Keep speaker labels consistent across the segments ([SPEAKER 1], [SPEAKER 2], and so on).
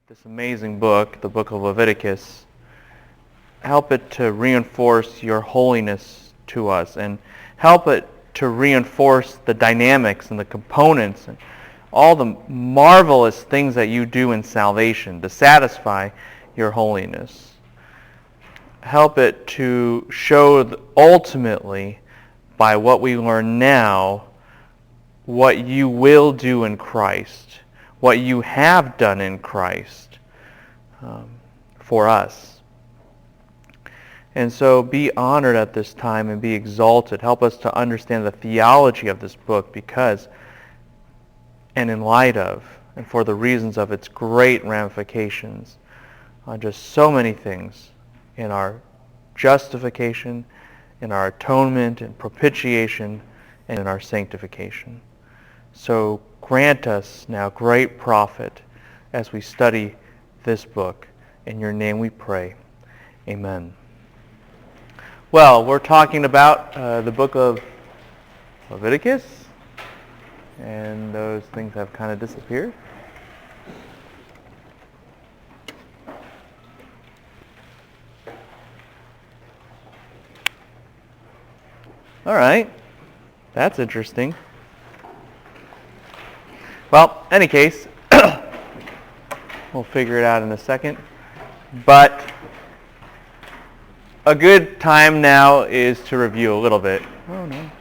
[SPEAKER 1] this amazing book, the book of Leviticus, help it to reinforce your holiness to us, and help it to reinforce the dynamics and the components and all the marvelous things that you do in salvation to satisfy your holiness. Help it to show ultimately, by what we learn now, what you will do in Christ, what you have done in Christ for us. And so be honored at this time and be exalted. Help us to understand the theology of this book because, and in light of, and for the reasons of its great ramifications on just so many things in our justification, in our atonement and propitiation, and in our sanctification. So grant us now great profit as we study this book. In your name we pray. Amen. Well, we're talking about the book of Leviticus, and those things have kind of disappeared. All right, that's interesting. Well, any case, we'll figure it out in a second. But a good time now is to review a little bit. Oh, no.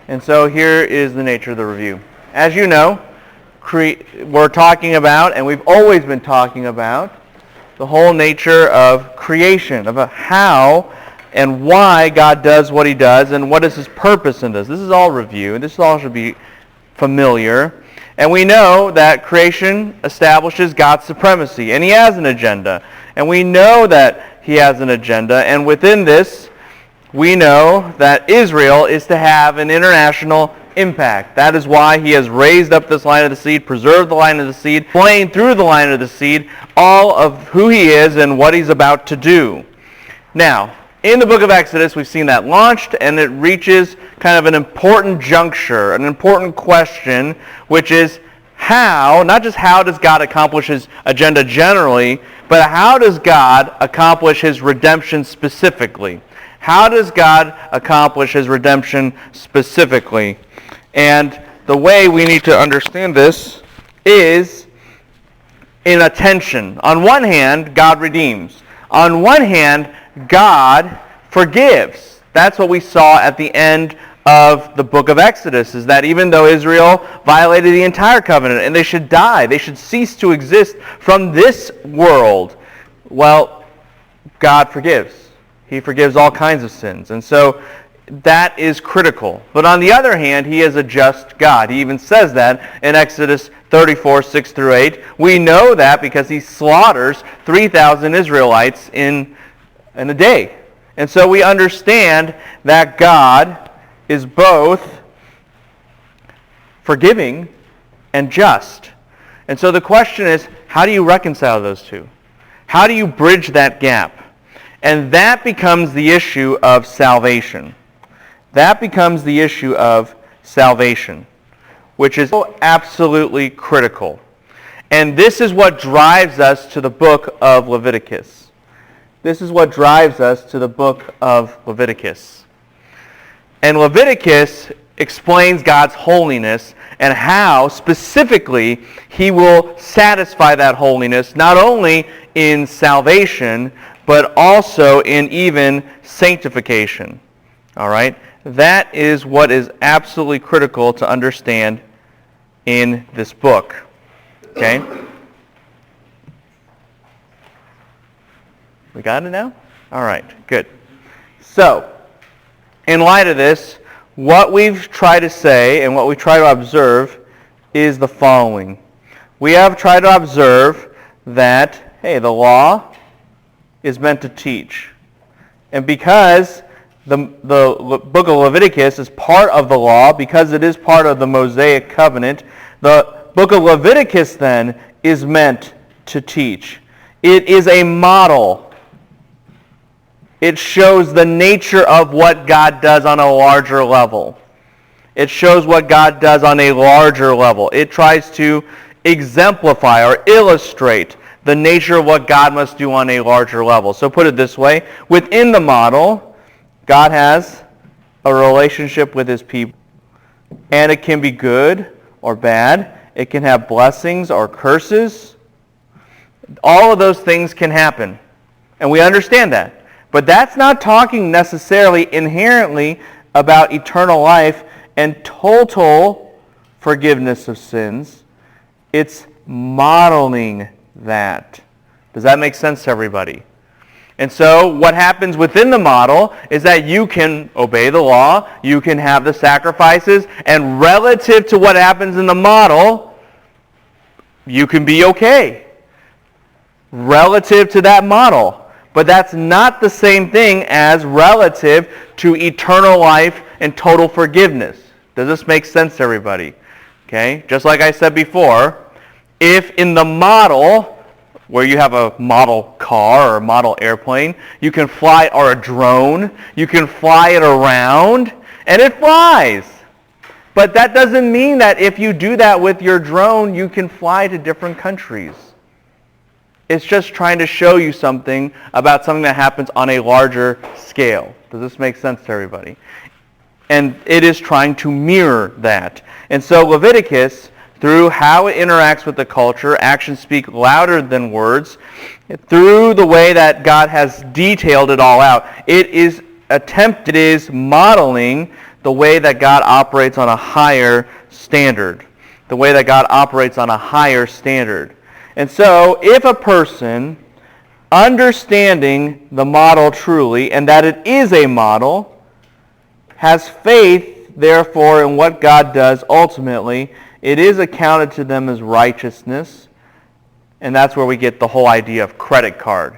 [SPEAKER 1] And so here is the nature of the review. As you know, we're talking about, and we've always been talking about, the whole nature of creation, about how and why God does what he does, and what is his purpose in this. This is all review, and this all should be familiar. And we know that creation establishes God's supremacy, and he has an agenda. And we know that he has an agenda, and within this, we know that Israel is to have an international impact. That is why he has raised up this line of the seed, preserved the line of the seed, playing through the line of the seed, all of who he is and what he's about to do. Now, in the book of Exodus, we've seen that launched, and it reaches kind of an important juncture, an important question, which is how, not just how does God accomplish his agenda generally, but how does God accomplish his redemption specifically? How does God accomplish his redemption specifically? And the way we need to understand this is in a tension. On one hand, God redeems. On one hand, God forgives. That's what we saw at the end of the book of Exodus, is that even though Israel violated the entire covenant and they should die, they should cease to exist from this world, well, God forgives. He forgives all kinds of sins. And so that is critical. But on the other hand, he is a just God. He even says that in Exodus 34, 6 through 8. We know that because he slaughters 3,000 Israelites in a day. And so we understand that God is both forgiving and just. And so the question is, how do you reconcile those two? How do you bridge that gap? And that becomes the issue of salvation. That becomes the issue of salvation, which is so absolutely critical. And this is what drives us to the book of Leviticus. This is what drives us to the book of Leviticus. And Leviticus explains God's holiness and how specifically he will satisfy that holiness, not only in salvation, but also in even sanctification. All right? That is what is absolutely critical to understand in this book. Okay? We got it now? All right, good. So, in light of this, what we've tried to say and what we try to observe is the following. We have tried to observe that, hey, the law is meant to teach. And because the book of Leviticus is part of the law, because it is part of the Mosaic covenant, the book of Leviticus then is meant to teach. It is a model. It shows the nature of what God does on a larger level. It shows what God does on a larger level. It tries to exemplify or illustrate the nature of what God must do on a larger level. So put it this way, within the model, God has a relationship with his people. And it can be good or bad. It can have blessings or curses. All of those things can happen. And we understand that. But that's not talking necessarily inherently about eternal life and total forgiveness of sins. It's modeling that. Does that make sense to everybody? And so what happens within the model is that you can obey the law, you can have the sacrifices, and relative to what happens in the model, you can be okay. Relative to that model. But that's not the same thing as relative to eternal life and total forgiveness. Does this make sense to everybody? Okay? Just like I said before, if in the model, where you have a model car or a model airplane, you can fly, or a drone, you can fly it around, and it flies. But that doesn't mean that if you do that with your drone, you can fly to different countries. It's just trying to show you something about something that happens on a larger scale. Does this make sense to everybody? And it is trying to mirror that. And so Leviticus, through how it interacts with the culture, actions speak louder than words. Through the way that God has detailed it all out, it is modeling the way that God operates on a higher standard. The way that God operates on a higher standard. And so, if a person, understanding the model truly, and that it is a model, has faith, therefore, in what God does ultimately, it is accounted to them as righteousness. And that's where we get the whole idea of credit card.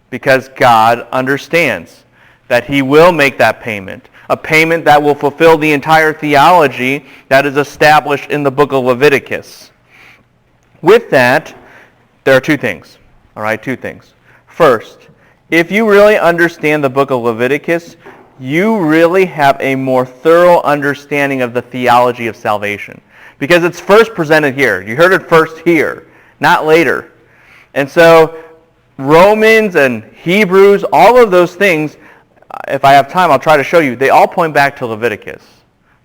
[SPEAKER 1] Because God understands that he will make that payment. A payment that will fulfill the entire theology that is established in the book of Leviticus. With that, there are two things. All right, two things. First, if you really understand the book of Leviticus, you really have a more thorough understanding of the theology of salvation. Because it's first presented here. You heard it first here, not later. And so Romans and Hebrews, all of those things, if I have time, I'll try to show you, they all point back to Leviticus.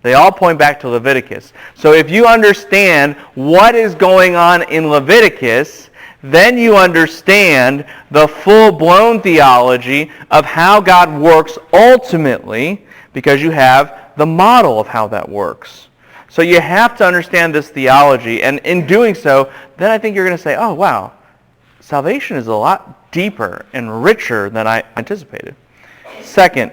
[SPEAKER 1] They all point back to Leviticus. So if you understand what is going on in Leviticus, then you understand the full-blown theology of how God works ultimately, because you have the model of how that works. So you have to understand this theology, and in doing so, then I think you're going to say, oh, wow, salvation is a lot deeper and richer than I anticipated. Second,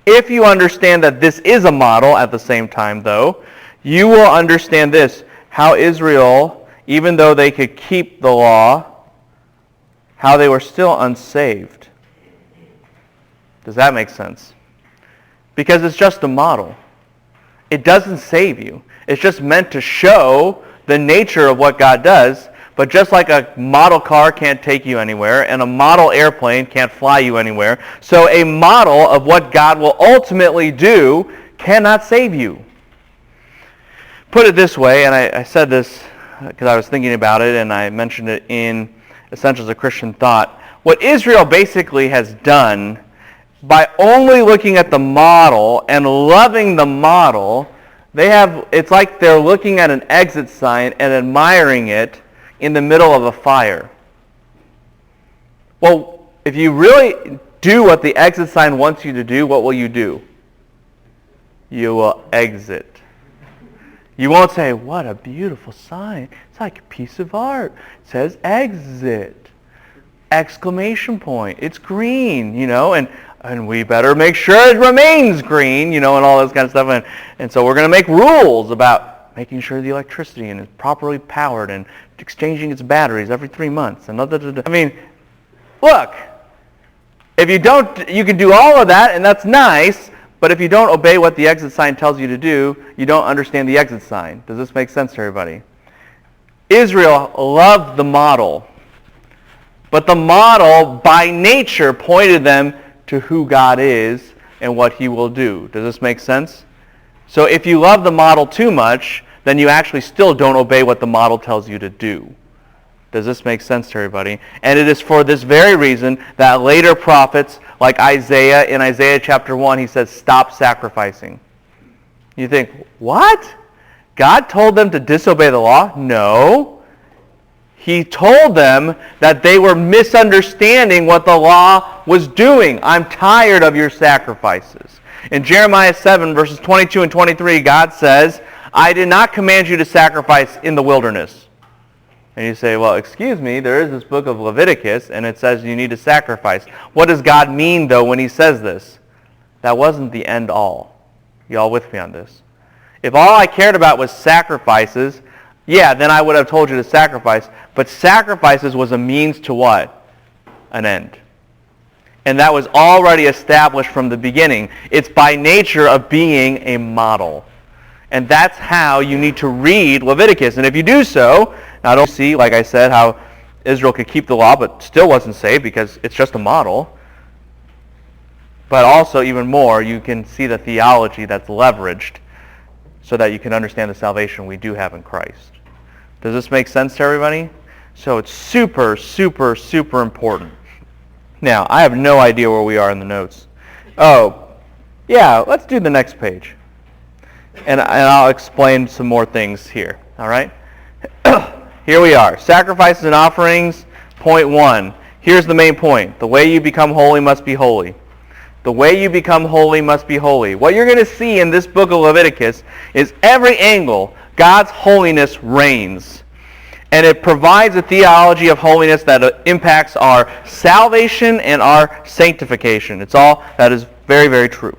[SPEAKER 1] if you understand that this is a model at the same time, though, you will understand this, how Israel, even though they could keep the law, how they were still unsaved. Does that make sense? Because it's just a model. It doesn't save you. It's just meant to show the nature of what God does. But just like a model car can't take you anywhere, and a model airplane can't fly you anywhere, so a model of what God will ultimately do cannot save you. Put it this way, and I said this because I was thinking about it, and I mentioned it in Essentials of Christian Thought. What Israel basically has done, by only looking at the model and loving the model, it's like they're looking at an exit sign and admiring it in the middle of a fire. Well, if you really do what the exit sign wants you to do, what will you do? You will exit. You won't say, what a beautiful sign. It's like a piece of art. It says exit. Exclamation point. It's green, and we better make sure it remains green, and all this kind of stuff. And so we're going to make rules about making sure the electricity is properly powered and exchanging its batteries every 3 months. I mean, look, if you don't, you can do all of that, and that's nice. But if you don't obey what the exit sign tells you to do, you don't understand the exit sign. Does this make sense to everybody? Israel loved the model. But the model, by nature, pointed them to who God is and what he will do. Does this make sense? So if you love the model too much, then you actually still don't obey what the model tells you to do. Does this make sense to everybody? And it is for this very reason that later prophets, like Isaiah, in Isaiah chapter 1, he says, stop sacrificing. You think, what? God told them to disobey the law? No. He told them that they were misunderstanding what the law was doing. I'm tired of your sacrifices. In Jeremiah 7, verses 22 and 23, God says, I did not command you to sacrifice in the wilderness. And you say, well, excuse me, there is this book of Leviticus, and it says you need to sacrifice. What does God mean, though, when he says this? That wasn't the end all. You all with me on this? If all I cared about was sacrifices, yeah, then I would have told you to sacrifice. But sacrifices was a means to what? An end. And that was already established from the beginning. It's by nature of being a model. And that's how you need to read Leviticus. And if you do so, not only see, like I said, how Israel could keep the law but still wasn't saved because it's just a model, but also even more, you can see the theology that's leveraged so that you can understand the salvation we do have in Christ. Does this make sense to everybody? So it's super, super, super important. Now, I have no idea where we are in the notes. Oh, yeah, let's do the next page. And I'll explain some more things here. All right? Here we are. Sacrifices and offerings, point 1. Here's the main point. The way you become holy must be holy. The way you become holy must be holy. What you're going to see in this book of Leviticus is every angle, God's holiness reigns. And it provides a theology of holiness that impacts our salvation and our sanctification. It's all that is very, very true.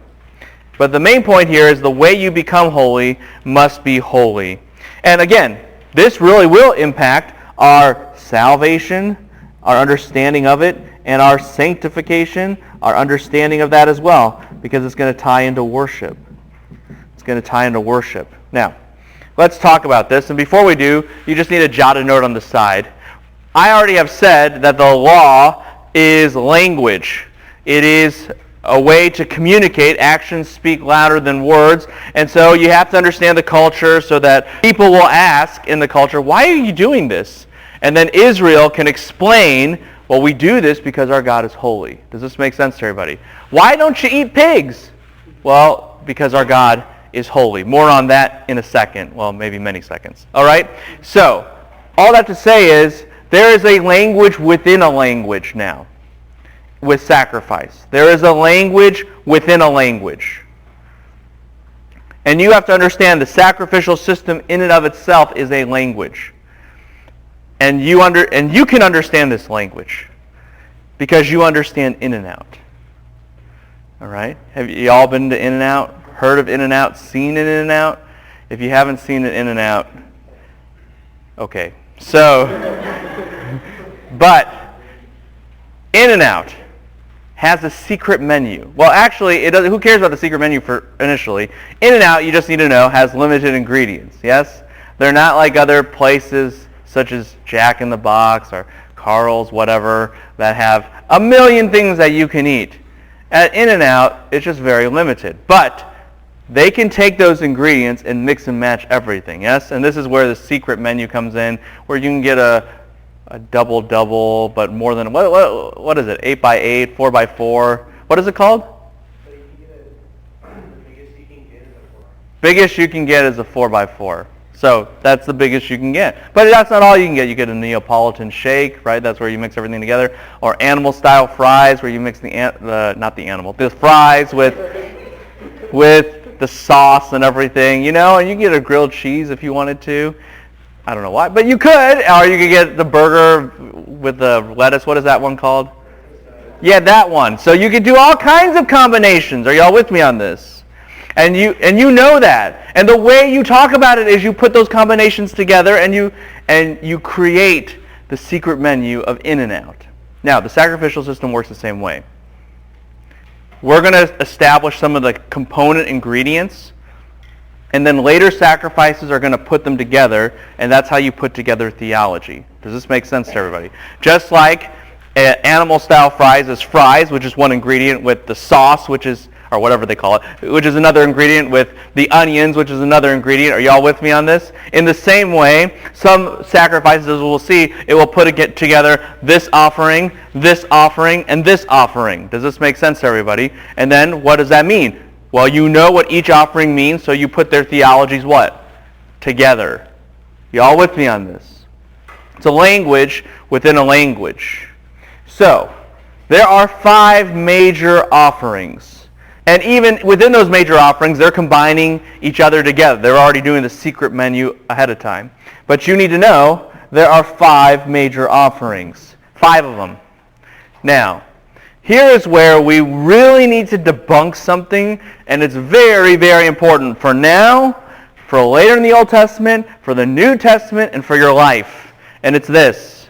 [SPEAKER 1] But the main point here is the way you become holy must be holy. And again, this really will impact our salvation, our understanding of it, and our sanctification, our understanding of that as well, because it's going to tie into worship. It's going to tie into worship. Now, let's talk about this. And before we do, you just need to jot a note on the side. I already have said that the law is language. It is a way to communicate. Actions speak louder than words. And so you have to understand the culture so that people will ask in the culture, why are you doing this? And then Israel can explain, well, we do this because our God is holy. Does this make sense to everybody? Why don't you eat pigs? Well, because our God is holy. More on that in a second. Well, maybe many seconds. All right? So, all that to say is, there is a language within a language now with sacrifice. There is a language within a language. And you have to understand the sacrificial system in and of itself is a language. And you can understand this language because you understand In-N-Out. All right? Have you all been to In-N-Out? Heard of In-N-Out? Seen an In-N-Out? If you haven't seen an In-N-Out, okay. So, but In-N-Out has a secret menu. Well, actually, it doesn't. Who cares about the secret menu for initially? In-N-Out, you just need to know, has limited ingredients. Yes, they're not like other places such as Jack in the Box or Carl's, whatever, that have a million things that you can eat. At In-N-Out, it's just very limited. But they can take those ingredients and mix and match everything. Yes, and this is where the secret menu comes in, where you can get a double-double, but more than, what is it, 8x8, 4x4? What is it called? Biggest you can get is a 4x4. So that's the biggest you can get. But that's not all you can get. You get a Neapolitan shake, right? That's where you mix everything together. Or animal-style fries, where you mix the fries with the sauce and everything, you know, and you can get a grilled cheese if you wanted to. I don't know why, but you could. Or you could get the burger with the lettuce. What is that one called? Yeah, that one. So you could do all kinds of combinations. Are y'all with me on this? And you know that. And the way you talk about it is you put those combinations together and you create the secret menu of In-N-Out. Now, the sacrificial system works the same way. We're going to establish some of the component ingredients, and then later sacrifices are going to put them together, and that's how you put together theology. Does this make sense to everybody? Just like Animal-style fries is fries, which is one ingredient, with the sauce, which is, or whatever they call it, which is another ingredient, with the onions, which is another ingredient. Are y'all with me on this? In the same way, some sacrifices, as we'll see, it will put it together this offering, and this offering. Does this make sense to everybody? And then, what does that mean? Well, you know what each offering means, so you put their theologies what? Together. Y'all with me on this? It's a language within a language. So, there are 5 major offerings. And even within those major offerings, they're combining each other together. They're already doing the secret menu ahead of time. But you need to know there are 5 major offerings. 5 of them. Now, here is where we really need to debunk something, and it's very, very important for now, for later in the Old Testament, for the New Testament, and for your life. And it's this.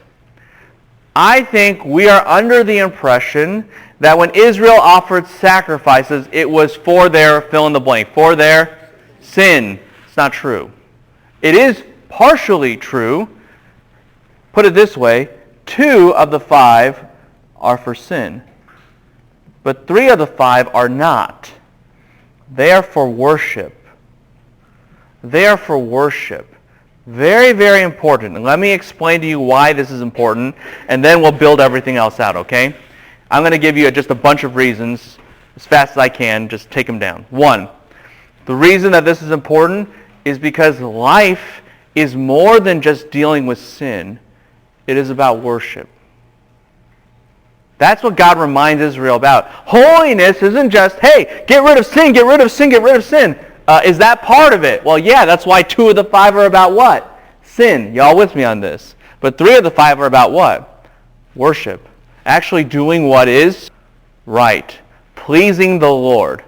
[SPEAKER 1] I think we are under the impression that when Israel offered sacrifices, it was for their fill in the blank, for their sin. It's not true. It is partially true. Put it this way, 2 of the 5 are for sin. But 3 of the 5 are not. They are for worship. They are for worship. Very, very important. And let me explain to you why this is important, and then we'll build everything else out, okay? I'm going to give you just a bunch of reasons, as fast as I can, just take them down. 1, the reason that this is important is because life is more than just dealing with sin. It is about worship. That's what God reminds Israel about. Holiness isn't just, hey, get rid of sin, get rid of sin, get rid of sin. Is that part of it? Well, yeah, that's why 2 of the 5 are about what? Sin. Y'all with me on this? But 3 of the 5 are about what? Worship. Actually doing what is right. Pleasing the Lord.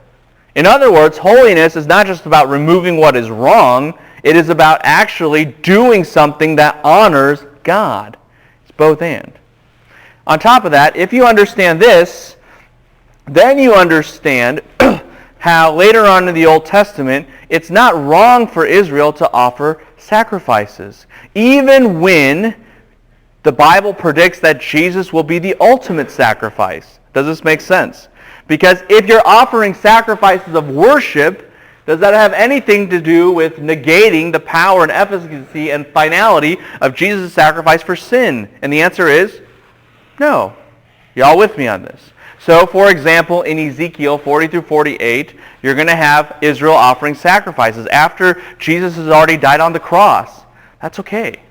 [SPEAKER 1] In other words, holiness is not just about removing what is wrong. It is about actually doing something that honors God. It's both and. On top of that, if you understand this, then you understand how later on in the Old Testament, it's not wrong for Israel to offer sacrifices. Even when the Bible predicts that Jesus will be the ultimate sacrifice. Does this make sense? Because if you're offering sacrifices of worship, does that have anything to do with negating the power and efficacy and finality of Jesus' sacrifice for sin? And the answer is no. Y'all with me on this? So, for example, in Ezekiel 40 through 48, you're going to have Israel offering sacrifices after Jesus has already died on the cross. That's okay.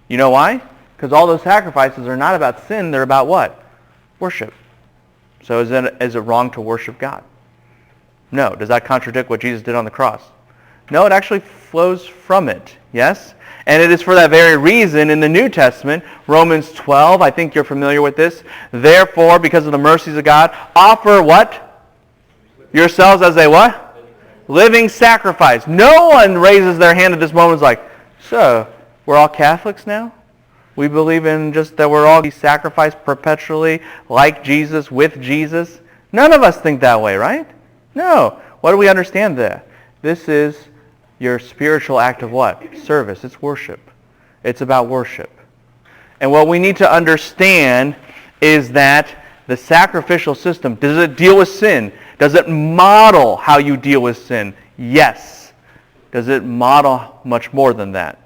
[SPEAKER 1] You know why? Because all those sacrifices are not about sin. They're about what? Worship. So is it wrong to worship God? No. Does that contradict what Jesus did on the cross? No, it actually flows from it. Yes? And it is for that very reason in the New Testament, Romans 12, I think you're familiar with this. Therefore, because of the mercies of God, offer what? Yourselves as a what? Living sacrifice. No one raises their hand at this moment and is like, so, we're all Catholics now? We believe in just that we're all sacrificed perpetually like Jesus, with Jesus? None of us think that way, right? No. What do we understand there? This is your spiritual act of what? Service. It's worship. It's about worship. And what we need to understand is that the sacrificial system, does it deal with sin? Does it model how you deal with sin? Yes. Does it model much more than that?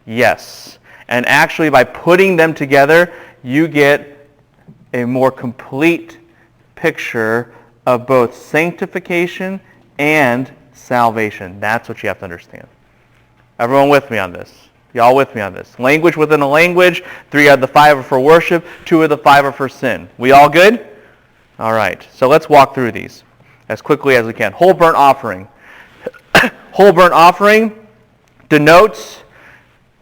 [SPEAKER 1] Yes. And actually, by putting them together, you get a more complete picture of both sanctification and salvation. That's what you have to understand. Everyone with me on this? Y'all with me on this? Language within a language. 3 of the 5 are for worship. 2 of the 5 are for sin. We all good? All right. So let's walk through these as quickly as we can. Whole burnt offering. Whole burnt offering denotes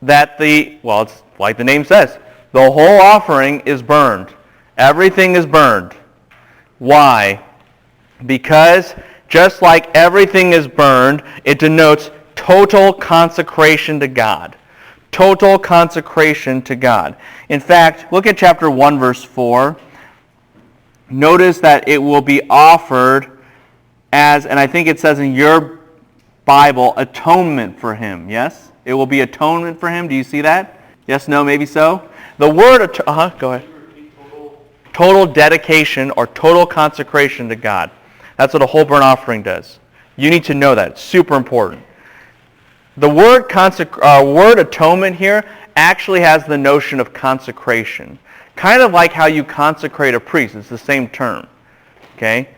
[SPEAKER 1] that it's like the name says, the whole offering is burned. Everything is burned. Why? Because just like everything is burned, it denotes total consecration to God. Total consecration to God. In fact, look at chapter 1, verse 4. Notice that it will be offered as, and I think it says in your Bible, atonement for him. Yes? It will be atonement for him. Do you see that? Yes, no, maybe so? The word, go ahead. total dedication or total consecration to God. That's what a whole burnt offering does. You need to know that. It's super important. The word atonement here actually has the notion of consecration. Kind of like how you consecrate a priest. It's the same term. Okay?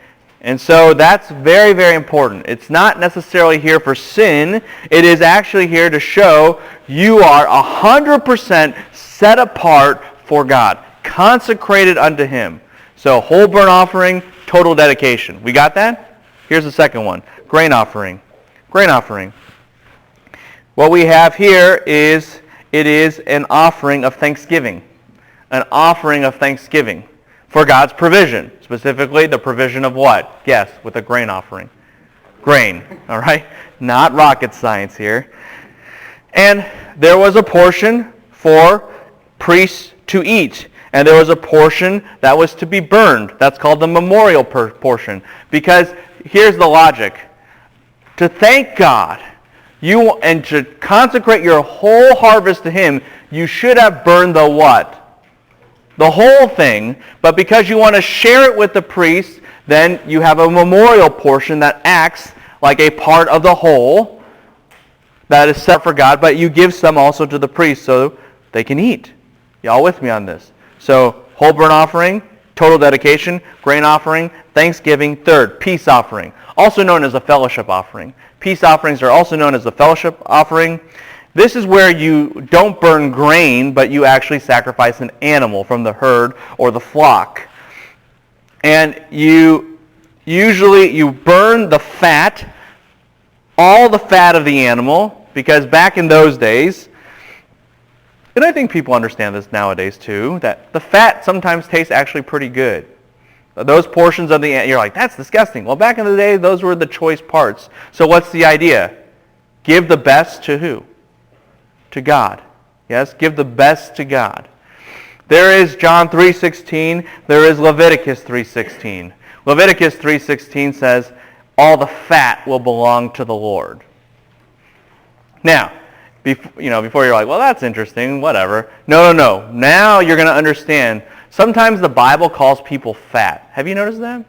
[SPEAKER 1] And so that's very, very important. It's not necessarily here for sin. It is actually here to show you are 100% set apart for God. Consecrated unto Him. So whole burnt offering, total dedication. We got that? Here's the second one. Grain offering. Grain offering. What we have here is, it is an offering of thanksgiving. An offering of thanksgiving for God's provision. Specifically, the provision of what? Yes, with a grain offering. Grain, all right? Not rocket science here. And there was a portion for priests to eat. And there was a portion that was to be burned. That's called the memorial portion. Because here's the logic. To thank God, and to consecrate your whole harvest to Him, you should have burned the what? The whole thing. But because you want to share it with the priest, then you have a memorial portion that acts like a part of the whole that is set for God, but you give some also to the priest so they can eat. Y'all with me on this? So, whole burnt offering, total dedication, grain offering, thanksgiving. Third, peace offering, also known as a fellowship offering. Peace offerings are also known as a fellowship offering. This is where you don't burn grain, but you actually sacrifice an animal from the herd or the flock. And you burn the fat, all the fat of the animal, because back in those days, and I think people understand this nowadays too, that the fat sometimes tastes actually pretty good. Those portions of the animal, you're like, that's disgusting. Well, back in the day, those were the choice parts. So what's the idea? Give the best to who? To God. Yes, give the best to God. There is John 3:16. There is Leviticus 3:16. Leviticus 3:16 says, all the fat will belong to the Lord. Now, before you're like, well, that's interesting, whatever. No. Now you're going to understand. Sometimes the Bible calls people fat. Have you noticed that?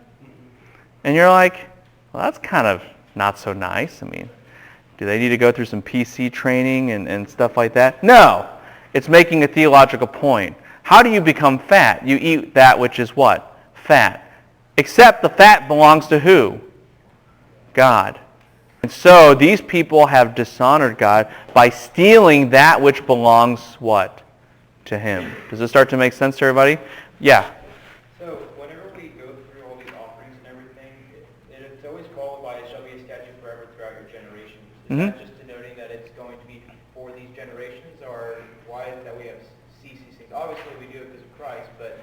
[SPEAKER 1] And you're like, well, that's kind of not so nice. I mean, do they need to go through some PC training and stuff like that? No. It's making a theological point. How do you become fat? You eat that which is what? Fat. Except the fat belongs to who? God. And so these people have dishonored God by stealing that which belongs what? To Him. Does this start to make sense to everybody? Yeah.
[SPEAKER 2] So whenever we go through all these offerings and everything, it's always followed by, it shall be a statute forever throughout your generations. Is that just denoting that it's going to be for these generations, or why is it that we have cease these things? Obviously we do it because of Christ, but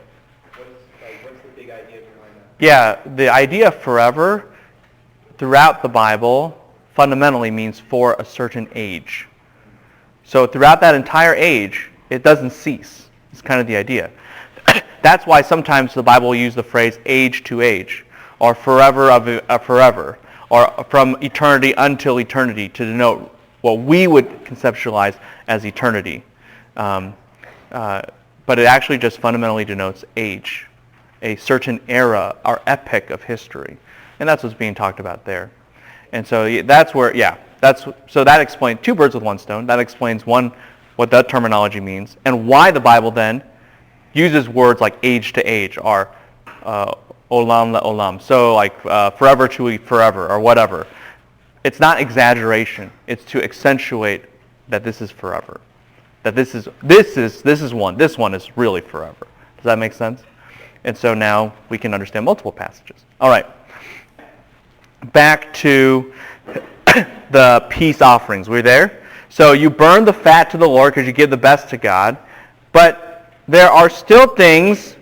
[SPEAKER 2] what's the big idea behind that?
[SPEAKER 1] Yeah, the idea of forever throughout the Bible fundamentally means for a certain age. So throughout that entire age, it doesn't cease. It's kind of the idea. That's why sometimes the Bible will use the phrase age to age, or forever of forever, or from eternity until eternity, to denote what we would conceptualize as eternity. But it actually just fundamentally denotes age, a certain era or epoch of history. And that's what's being talked about there. And so that's where, so that explains two birds with one stone. That explains one, what that terminology means, and why the Bible then uses words like age to age, or olam le'olam. So like forever to forever, or whatever. It's not exaggeration. It's to accentuate that this is forever. That this one is really forever. Does that make sense? And so now we can understand multiple passages. All right. Back to the peace offerings. We're there? So you burn the fat to the Lord because you give the best to God. But there are still things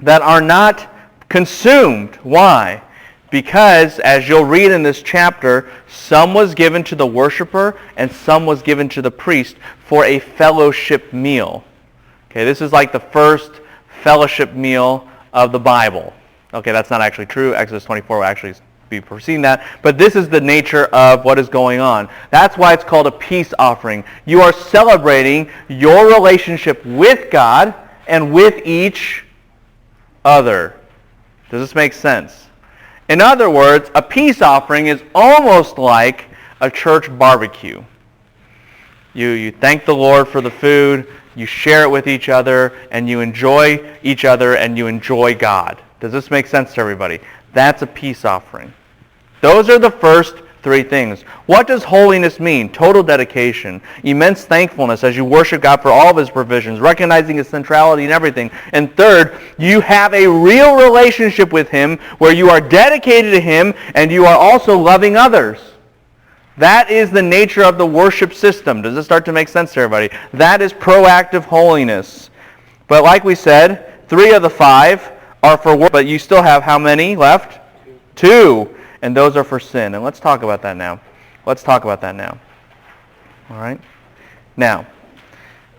[SPEAKER 1] that are not consumed. Why? Because, as you'll read in this chapter, some was given to the worshiper and some was given to the priest for a fellowship meal. Okay, this is like the first fellowship meal of the Bible. Okay, that's not actually true. Exodus 24 will actually be preceding that. But this is the nature of what is going on. That's why it's called a peace offering. You are celebrating your relationship with God and with each other. Does this make sense? In other words, a peace offering is almost like a church barbecue. You thank the Lord for the food, you share it with each other, and you enjoy each other, and you enjoy God. Does this make sense to everybody? That's a peace offering. Those are the first three things. What does holiness mean? Total dedication, immense thankfulness as you worship God for all of His provisions, recognizing His centrality in everything. And third, you have a real relationship with Him where you are dedicated to Him and you are also loving others. That is the nature of the worship system. Does this start to make sense to everybody? That is proactive holiness. But like we said, 3 of the 5 are for worship, but you still have how many left? 2. And those are for sin. And let's talk about that now. All right? Now,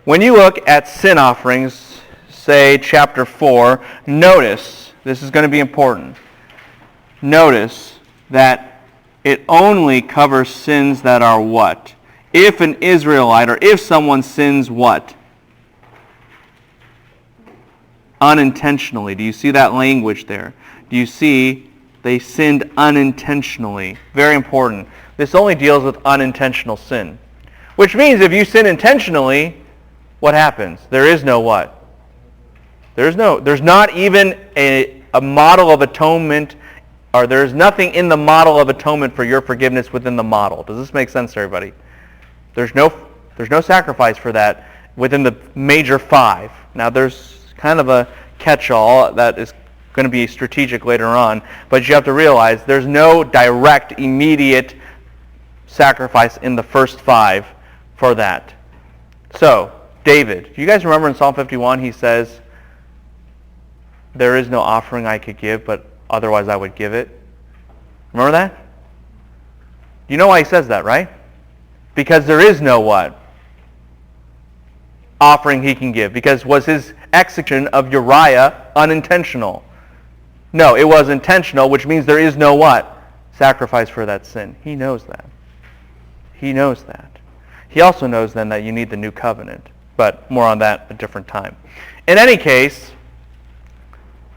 [SPEAKER 1] when you look at sin offerings, say chapter 4, notice, this is going to be important, notice that it only covers sins that are what? If an Israelite, or if someone sins what? Unintentionally. Do you see that language there? Do you see they sinned unintentionally? Very important. This only deals with unintentional sin. Which means if you sin intentionally, what happens? There is no what? There's not even a model of atonement, or there's nothing in the model of atonement for your forgiveness within the model. Does this make sense to everybody? There's no sacrifice for that within the major 5. Now there's kind of a catch-all that is going to be strategic later on, but you have to realize there's no direct, immediate sacrifice in the first 5 for that. So, David, do you guys remember in Psalm 51 he says, there is no offering I could give, but otherwise I would give it? Remember that? You know why he says that, right? Because there is no what? Offering he can give. Because was his execution of Uriah unintentional? No, it was intentional, which means there is no what? Sacrifice for that sin. He knows that. He knows that. He also knows then that you need the new covenant. But more on that a different time. In any case,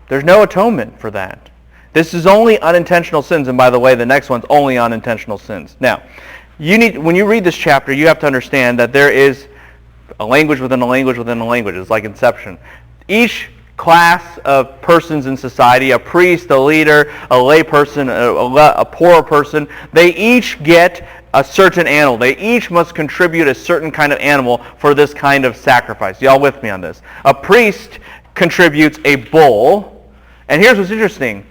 [SPEAKER 1] there's no atonement for that. This is only unintentional sins. And by the way, the next one's only unintentional sins. Now, when you read this chapter, you have to understand that there is a language within a language within a language. It's like Inception. Each class of persons in society, a priest, a leader, a lay person, a poor person, they each get a certain animal. They each must contribute a certain kind of animal for this kind of sacrifice. Y'all with me on this? A priest contributes a bull. And here's what's interesting.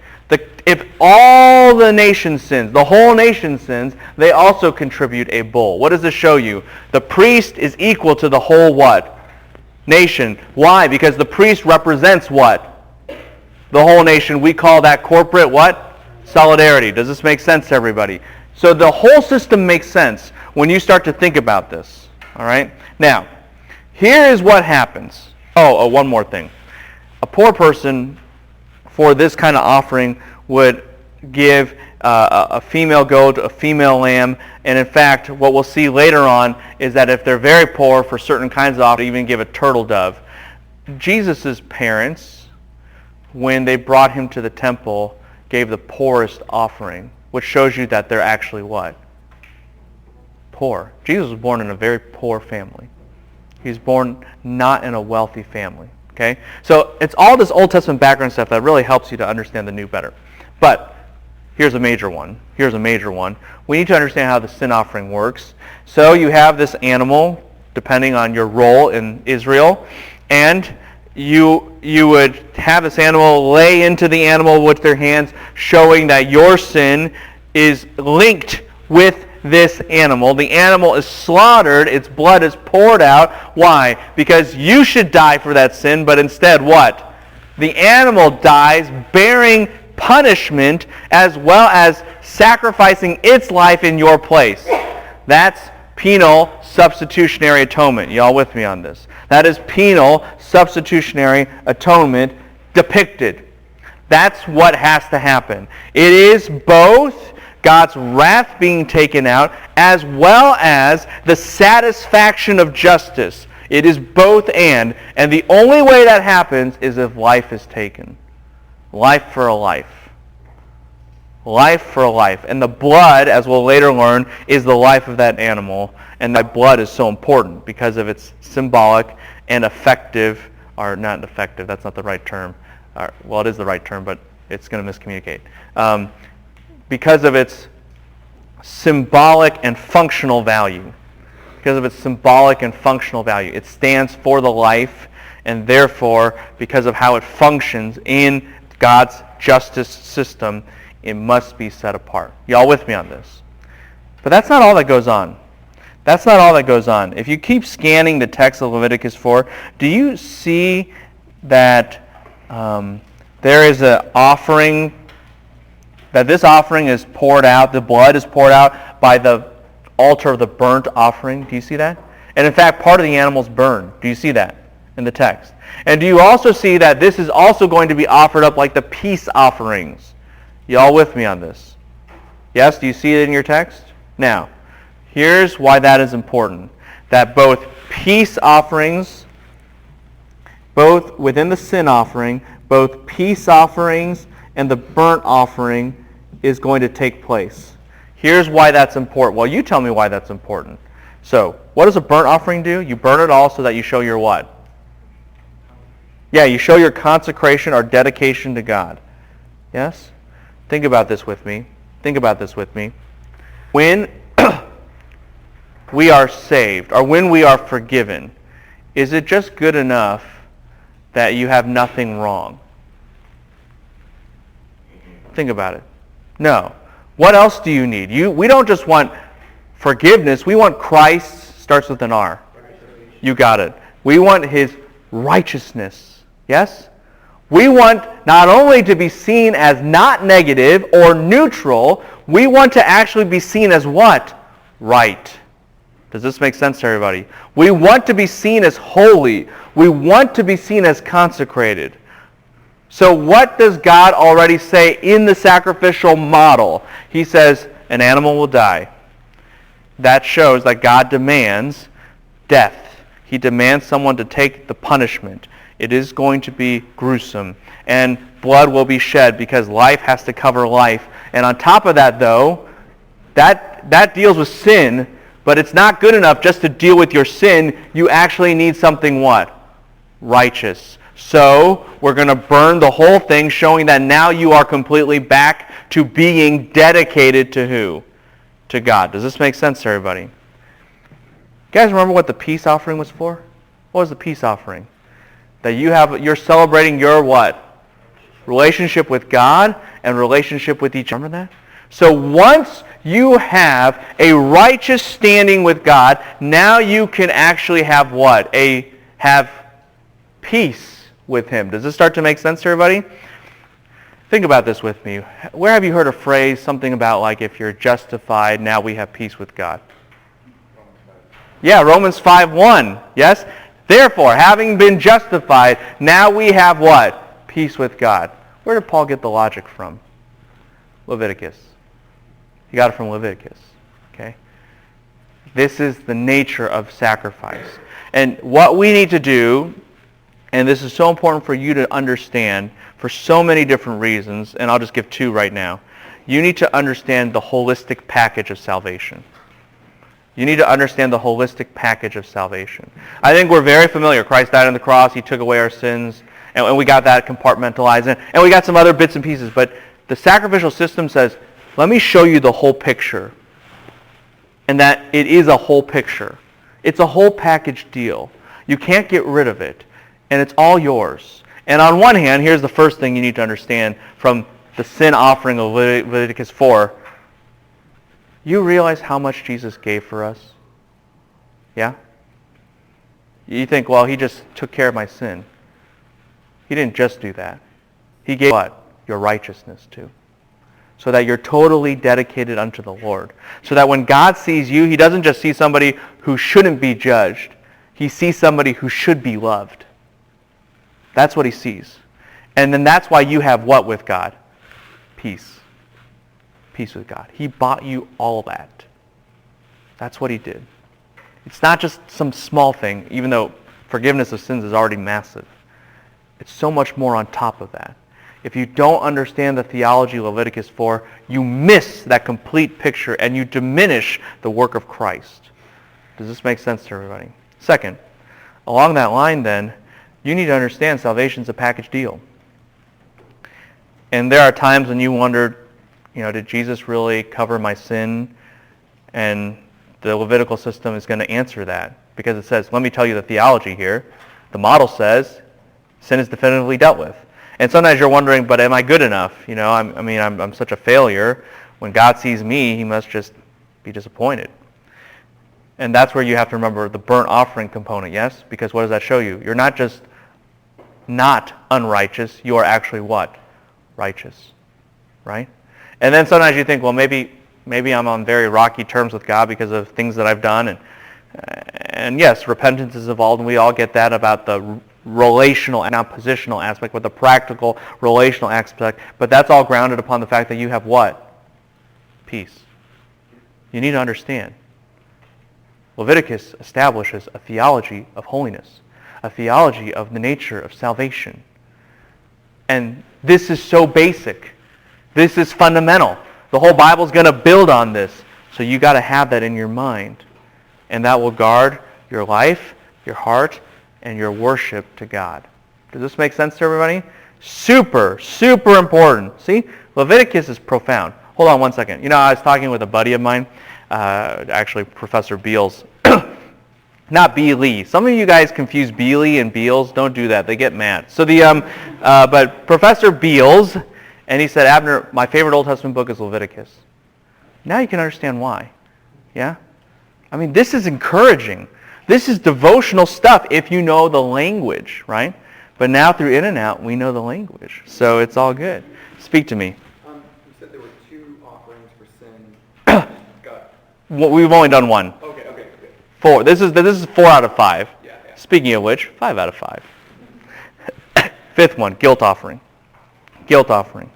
[SPEAKER 1] If all the nation sins, the whole nation sins, they also contribute a bull. What does this show you? The priest is equal to the whole what? Nation. Why? Because the priest represents what? The whole nation. We call that corporate what? Solidarity. Does this make sense to everybody? So the whole system makes sense when you start to think about this. All right? Now, here is what happens. Oh, one more thing. A poor person for this kind of offering would give a female goat, a female lamb, and in fact, what we'll see later on is that if they're very poor for certain kinds of offerings, even give a turtle dove. Jesus' parents, when they brought him to the temple, gave the poorest offering, which shows you that they're actually what? Poor. Jesus was born in a very poor family. He was born not in a wealthy family. Okay? So it's all this Old Testament background stuff that really helps you to understand the new better. But here's a major one. We need to understand how the sin offering works. So you have this animal, depending on your role in Israel, and you would have this animal lay into the animal with their hands, showing that your sin is linked with this animal. The animal is slaughtered, its blood is poured out. Why? Because you should die for that sin, but instead what? The animal dies bearing punishment as well as sacrificing its life in your place. That's penal substitutionary atonement. Y'all with me on this? That is penal substitutionary atonement depicted. That's what has to happen. It is both God's wrath being taken out as well as the satisfaction of justice. It is both and the only way that happens is if life is taken. life for a life. Life for a life. And the blood, as we'll later learn, is the life of that animal. And that blood is so important because of its symbolic and effective, or not effective, that's not the right term. Well, it is the right term, but it's going to miscommunicate. Because of its symbolic and functional value. Because of its symbolic and functional value. It stands for the life, and therefore, because of how it functions in God's justice system, it must be set apart. Y'all with me on this? But that's not all that goes on. That's not all that goes on. If you keep scanning the text of Leviticus 4, do you see that there is an offering, that this offering is poured out, the blood is poured out by the altar of the burnt offering? Do you see that? And in fact, part of the animal's burned. Do you see that in the text? And do you also see that this is also going to be offered up like the peace offerings? Y'all with me on this? Yes? Do you see it in your text? Now, here's why that is important. That both peace offerings, both within the sin offering, both peace offerings and the burnt offering is going to take place. Here's why that's important. Well, you tell me why that's important. So, what does a burnt offering do? You burn it all so that you show your what? Yeah, you show your consecration or dedication to God. Yes? Think about this with me. Think about this with me. When we are saved, or when we are forgiven, is it just good enough that you have nothing wrong? Think about it. No. What else do you need? We don't just want forgiveness. We want Christ, starts with an R. You got it. We want His righteousness. Yes? We want not only to be seen as not negative or neutral, we want to actually be seen as what? Right. Does this make sense to everybody? We want to be seen as holy. We want to be seen as consecrated. So what does God already say in the sacrificial model? He says an animal will die. That shows that God demands death. He demands someone to take the punishment. It is going to be gruesome. And blood will be shed because life has to cover life. And on top of that, though, that deals with sin, but it's not good enough just to deal with your sin. You actually need something what? Righteous. So we're going to burn the whole thing, showing that now you are completely back to being dedicated to who? To God. Does this make sense to everybody? You guys remember what the peace offering was for? What was the peace offering? That you're celebrating your what? Relationship with God and relationship with each other. Remember that? So once you have a righteous standing with God, now you can actually have what? Have peace with Him. Does this start to make sense to everybody? Think about this with me. Where have you heard a phrase, something about like if you're justified, now we have peace with God? Yeah, Romans 5:1. Yes? Therefore, having been justified, now we have what? Peace with God. Where did Paul get the logic from? Leviticus. He got it from Leviticus. Okay? This is the nature of sacrifice. And what we need to do, and this is so important for you to understand for so many different reasons, and I'll just give two right now. You need to understand the holistic package of salvation. You need to understand the holistic package of salvation. I think we're very familiar. Christ died on the cross. He took away our sins. And we got that compartmentalized. And we got some other bits and pieces. But the sacrificial system says, let me show you the whole picture. And that it is a whole picture. It's a whole package deal. You can't get rid of it. And it's all yours. And on one hand, here's the first thing you need to understand from the sin offering of Leviticus 4. You realize how much Jesus gave for us? Yeah? You think, well, He just took care of my sin. He didn't just do that. He gave what? Your righteousness too. So that you're totally dedicated unto the Lord. So that when God sees you, He doesn't just see somebody who shouldn't be judged. He sees somebody who should be loved. That's what He sees. And then that's why you have what with God? Peace. Peace with God. He bought you all that. That's what He did. It's not just some small thing, even though forgiveness of sins is already massive. It's so much more on top of that. If you don't understand the theology of Leviticus 4, you miss that complete picture and you diminish the work of Christ. Does this make sense to everybody? Second, along that line then, you need to understand salvation's a package deal. And there are times when you wondered, did Jesus really cover my sin? And the Levitical system is going to answer that because it says, let me tell you the theology here. The model says sin is definitively dealt with. And sometimes you're wondering, but am I good enough? I'm such a failure. When God sees me, he must just be disappointed. And that's where you have to remember the burnt offering component, yes? Because what does that show you? You're not just not unrighteous, you are actually what? Righteous. Right? And then sometimes you think, well, maybe I'm on very rocky terms with God because of things that I've done. And yes, repentance is involved, and we all get that about the relational and not positional aspect, but the practical relational aspect. But that's all grounded upon the fact that you have what? Peace. You need to understand. Leviticus establishes a theology of holiness, a theology of the nature of salvation. And this is so basic. This is fundamental. The whole Bible is going to build on this. So you got to have that in your mind. And that will guard your life, your heart, and your worship to God. Does this make sense to everybody? Super, super important. See? Leviticus is profound. Hold on one second. I was talking with a buddy of mine, actually Professor Beals. Not Bealey. Some of you guys confuse Bealey and Beals. Don't do that. They get mad. So but Professor Beals, and he said, Abner, my favorite Old Testament book is Leviticus. Now you can understand why. Yeah? This is encouraging. This is devotional stuff if you know the language, right? But now through In and Out, we know the language. So it's all good. Speak to me.
[SPEAKER 3] You said there were 2 offerings for sin.
[SPEAKER 1] Well, we've only done 1.
[SPEAKER 3] Okay.
[SPEAKER 1] 4. This is 4 out of 5.
[SPEAKER 3] Yeah.
[SPEAKER 1] Speaking of which, 5 out of 5. 5th one, guilt offering. Guilt offering.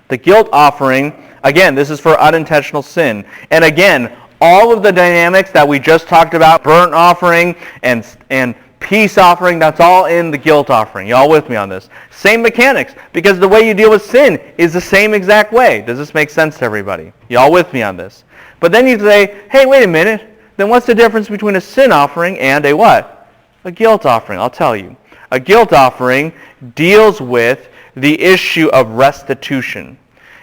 [SPEAKER 1] The guilt offering, again, this is for unintentional sin. And again, all of the dynamics that we just talked about, burnt offering and peace offering, that's all in the guilt offering. You all with me on this? Same mechanics, because the way you deal with sin is the same exact way. Does this make sense to everybody? You all with me on this? But then you say, hey, wait a minute. Then what's the difference between a sin offering and a what? A guilt offering. I'll tell you. A guilt offering deals with the issue of restitution.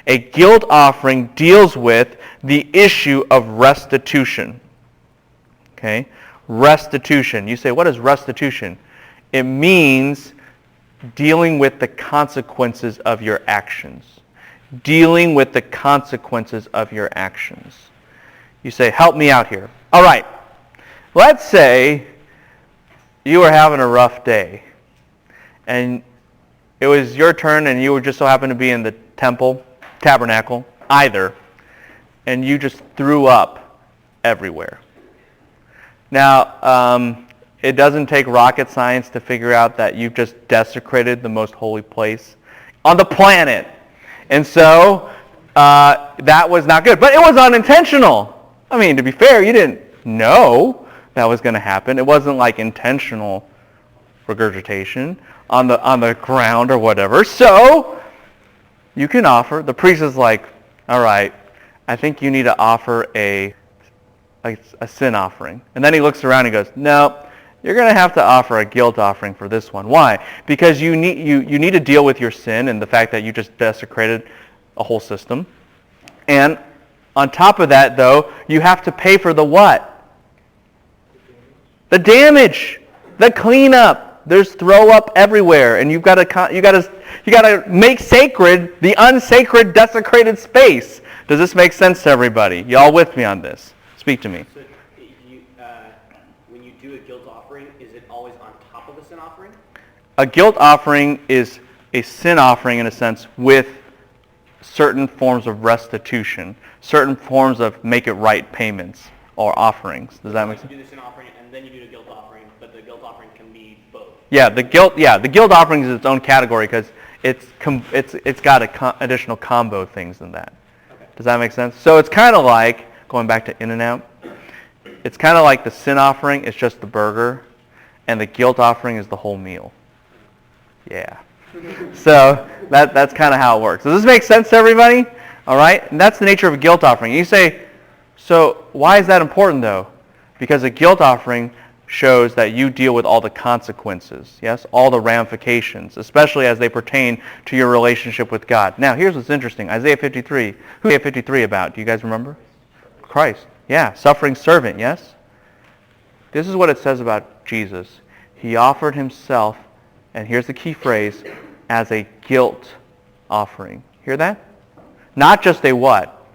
[SPEAKER 1] A guilt offering deals with the issue of restitution. Okay? Restitution. You say, what is restitution? It means dealing with the consequences of your actions. Dealing with the consequences of your actions. You say, help me out here. All right. Let's say you were having a rough day. And it was your turn and you just so happened to be in the temple, tabernacle, either. And you just threw up everywhere. Now, it doesn't take rocket science to figure out that you've just desecrated the most holy place on the planet. And so, that was not good. But it was unintentional. To be fair, you didn't know that was going to happen. It wasn't like intentional regurgitation on the ground or whatever. So, you can offer. The priest is like, all right, I think you need to offer a sin offering. And then he looks around and goes, no, you're going to have to offer a guilt offering for this one. Why? Because you need to deal with your sin and the fact that you just desecrated a whole system. And on top of that, though, you have to pay for the what? The damage, the cleanup. There's throw up everywhere, and you got to make sacred the unsacred, desecrated space. Does this make sense to everybody? Y'all with me on this? Speak to me.
[SPEAKER 4] So, when you do a guilt offering, is it always on top of a sin offering?
[SPEAKER 1] A guilt offering is a sin offering in a sense with certain forms of restitution, certain forms of make it right payments or offerings. Does that make sense?
[SPEAKER 4] You do the sin offering and then you do the guilt offering, but the guilt offering can be both.
[SPEAKER 1] Yeah, the guilt offering is its own category because it's got additional combo things than that.
[SPEAKER 4] Okay.
[SPEAKER 1] Does that make sense? So it's kind of like, going back to In and Out, it's kind of like the sin offering is just the burger, and the guilt offering is the whole meal. Yeah. So that's kind of how it works. Does this make sense to everybody? All right? And that's the nature of a guilt offering. You say, so why is that important though? Because a guilt offering shows that you deal with all the consequences, yes? All the ramifications, especially as they pertain to your relationship with God. Now, here's what's interesting. Isaiah 53. Who's Isaiah 53 about? Do you guys remember? Christ. Yeah, suffering servant, yes? This is what it says about Jesus. He offered himself, and here's the key phrase, as a guilt offering. Hear that? Not just a what?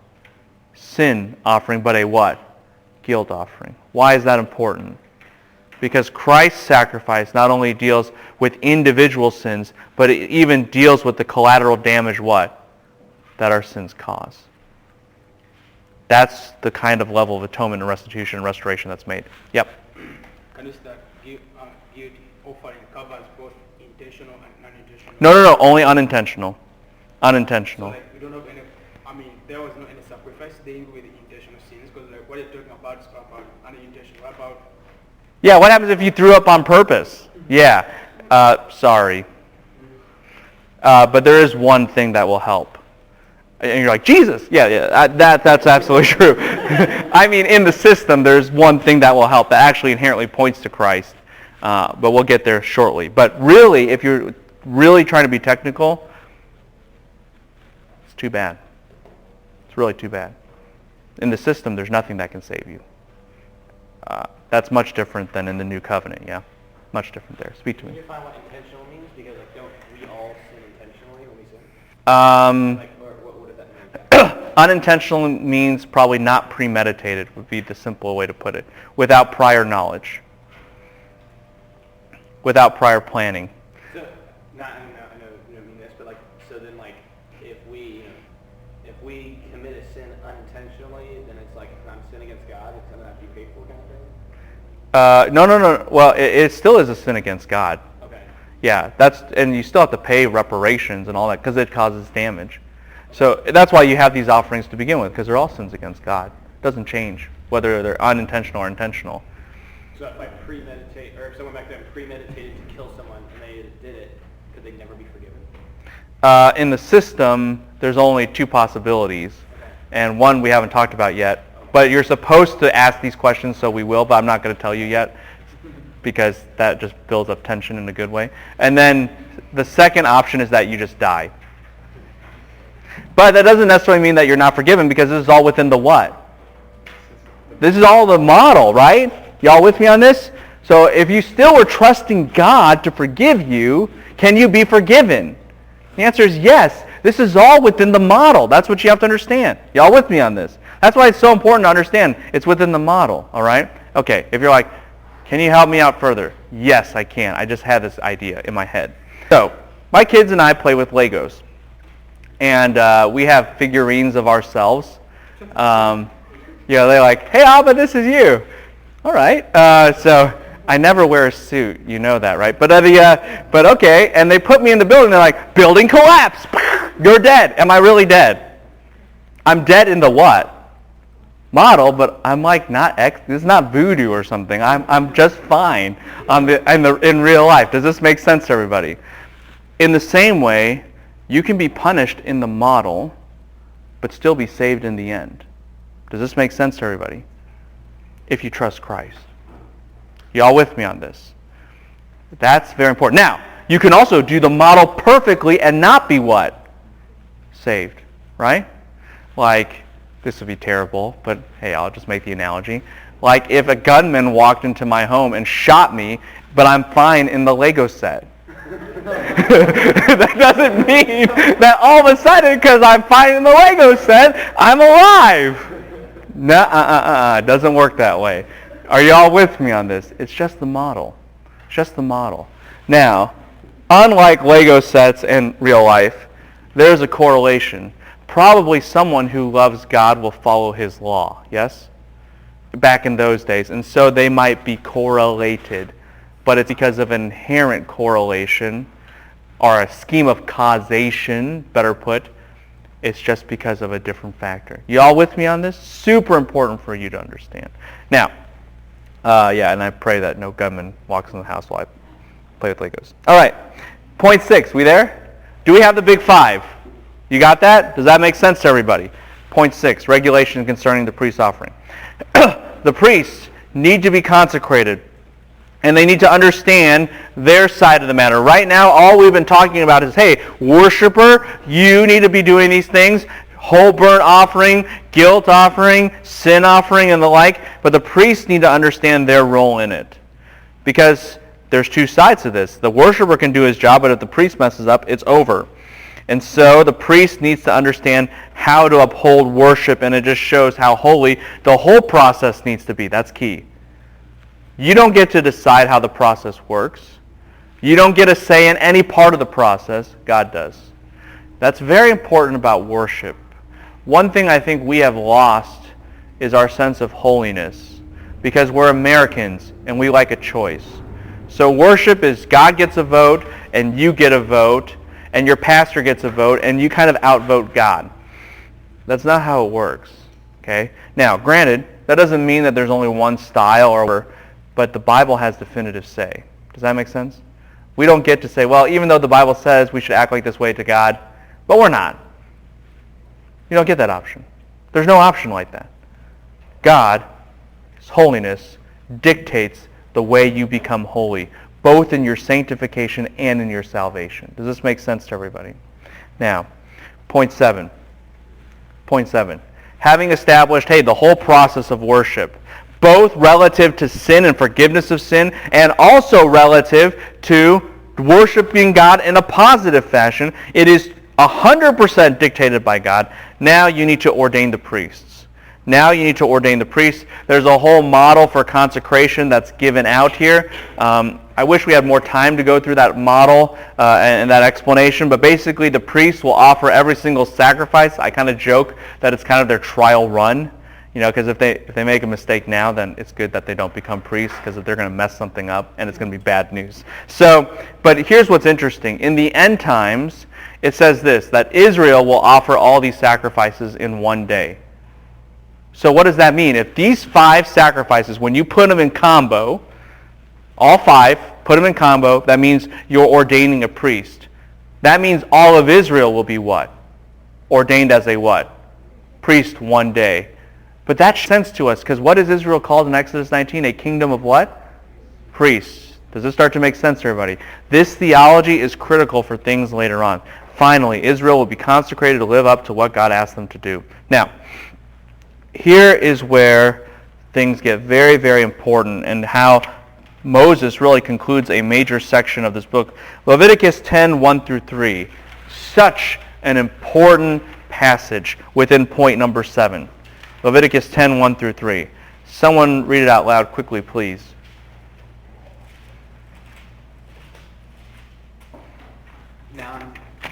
[SPEAKER 1] Sin offering, but a what? Guilt offering. Why is that important? Because Christ's sacrifice not only deals with individual sins, but it even deals with the collateral damage what? That our sins cause. That's the kind of level of atonement and restitution and restoration that's made. Yep.
[SPEAKER 5] And is that guilt offering covers both intentional and unintentional?
[SPEAKER 1] No. Only unintentional. Unintentional.
[SPEAKER 5] So like we don't have any, there was no any sacrifice dealing with the intentional sins, because like what you're talking about is about unintentional. What about?
[SPEAKER 1] Yeah, what happens if you threw up on purpose? Yeah, sorry. But there is one thing that will help. And you're like, Jesus! Yeah, that's absolutely true. In the system, there's one thing that will help that actually inherently points to Christ. But we'll get there shortly. But really, if you're really trying to be technical, it's too bad. It's really too bad. In the system, there's nothing that can save you. That's much different than in the new covenant, yeah? Much different there. Speak to me.
[SPEAKER 4] Can you define what intentional means? Because don't we all sin intentionally when we sin? What does that mean?
[SPEAKER 1] Unintentional means probably not premeditated would be the simple way to put it. Without prior knowledge. Without prior planning.
[SPEAKER 4] So, I know you don't mean this, but so then if we commit a sin unintentionally, then it's like I'm sinning against God, it's going to have to be paid for kind of thing?
[SPEAKER 1] No. Well, it still is a sin against God.
[SPEAKER 4] Okay.
[SPEAKER 1] Yeah, and you still have to pay reparations and all that because it causes damage. So that's why you have these offerings to begin with, because they're all sins against God. It doesn't change whether they're unintentional or intentional.
[SPEAKER 4] So if I premeditate, or if someone back then premeditated to kill someone and they did it, could they never be forgiven?
[SPEAKER 1] In the system, there's only two possibilities, and one we haven't talked about yet. But you're supposed to ask these questions, so we will, but I'm not going to tell you yet because that just builds up tension in a good way. And then the second option is that you just die. But that doesn't necessarily mean that you're not forgiven, because this is all within the what? This is all the model, right? Y'all with me on this? So if you still were trusting God to forgive you, can you be forgiven? The answer is yes. This is all within the model. That's what you have to understand. Y'all with me on this? That's why it's so important to understand it's within the model, all right? Okay, if you're like, can you help me out further? Yes, I can. I just had this idea in my head. So, my kids and I play with Legos. And we have figurines of ourselves. They're like, hey, Abba, this is you. All right. So I never wear a suit. You know that, right? But okay. And they put me in the building. They're like, building collapse. You're dead. Am I really dead? I'm dead in the what? Model, but I'm like this is not voodoo or something. I'm just fine in real life. Does this make sense to everybody? In the same way, you can be punished in the model, but still be saved in the end. Does this make sense to everybody? If you trust Christ. You all with me on this? That's very important. Now, you can also do the model perfectly and not be what? Saved, right? Like, this would be terrible, but hey, I'll just make the analogy. Like if a gunman walked into my home and shot me, but I'm fine in the Lego set. That doesn't mean that all of a sudden, because I'm fine in the Lego set, I'm alive. No, it doesn't work that way. Are you all with me on this? It's just the model. It's just the model. Now, unlike Lego sets and real life, there's a correlation. Probably someone who loves God will follow his law, yes? Back in those days. And so they might be correlated. But it's because of inherent correlation, or a scheme of causation, better put. It's just because of a different factor. You all with me on this? Super important for you to understand. Now, and I pray that no gunman walks in the house while I play with Legos. All right. Point 6, we there? Do we have the big 5? You got that? Does that make sense to everybody? Point 6, regulation concerning the priest offering. The priests need to be consecrated, and they need to understand their side of the matter. Right now, all we've been talking about is, hey, worshiper, you need to be doing these things, whole burnt offering, guilt offering, sin offering, and the like, but the priests need to understand their role in it. Because there's two sides to this. The worshiper can do his job, but if the priest messes up, it's over. And so the priest needs to understand how to uphold worship, and it just shows how holy the whole process needs to be. That's key. You don't get to decide how the process works. You don't get a say in any part of the process. God does. That's very important about worship. One thing I think we have lost is our sense of holiness, because we're Americans and we like a choice. So worship is God gets a vote and you get a vote and your pastor gets a vote and you kind of outvote God. That's not how it works. Okay? Now, granted, that doesn't mean that there's only one style, but the Bible has definitive say. Does that make sense? We don't get to say, well, even though the Bible says we should act like this way to God, but we're not. You don't get that option. There's no option like that. God, His holiness, dictates the way you become holy, both in your sanctification and in your salvation. Does this make sense to everybody? Now, point 7. Point 7. Having established, hey, the whole process of worship, both relative to sin and forgiveness of sin, and also relative to worshiping God in a positive fashion, it is 100% dictated by God. Now you need to ordain the priests. Now you need to ordain the priests. There's a whole model for consecration that's given out here. I wish we had more time to go through that model and that explanation, but basically the priests will offer every single sacrifice. I kind of joke that it's kind of their trial run, because if they make a mistake now, then it's good that they don't become priests, because if they're going to mess something up, and it's going to be bad news. So, but here's what's interesting. In the end times, it says this, that Israel will offer all these sacrifices in one day. So what does that mean? If these 5 sacrifices, when you put them in combo, all 5, put them in combo, that means you're ordaining a priest. That means all of Israel will be what? Ordained as a what? Priest one day. But that makes sense to us, because what is Israel called in Exodus 19? A kingdom of what? Priests. Does this start to make sense to everybody? This theology is critical for things later on. Finally, Israel will be consecrated to live up to what God asked them to do. Now, here is where things get very, very important, and how Moses really concludes a major section of this book. Leviticus 10, 1 through 3. Such an important passage within point number 7. Leviticus 10, 1 through 3. Someone read it out loud quickly, please.
[SPEAKER 4] Now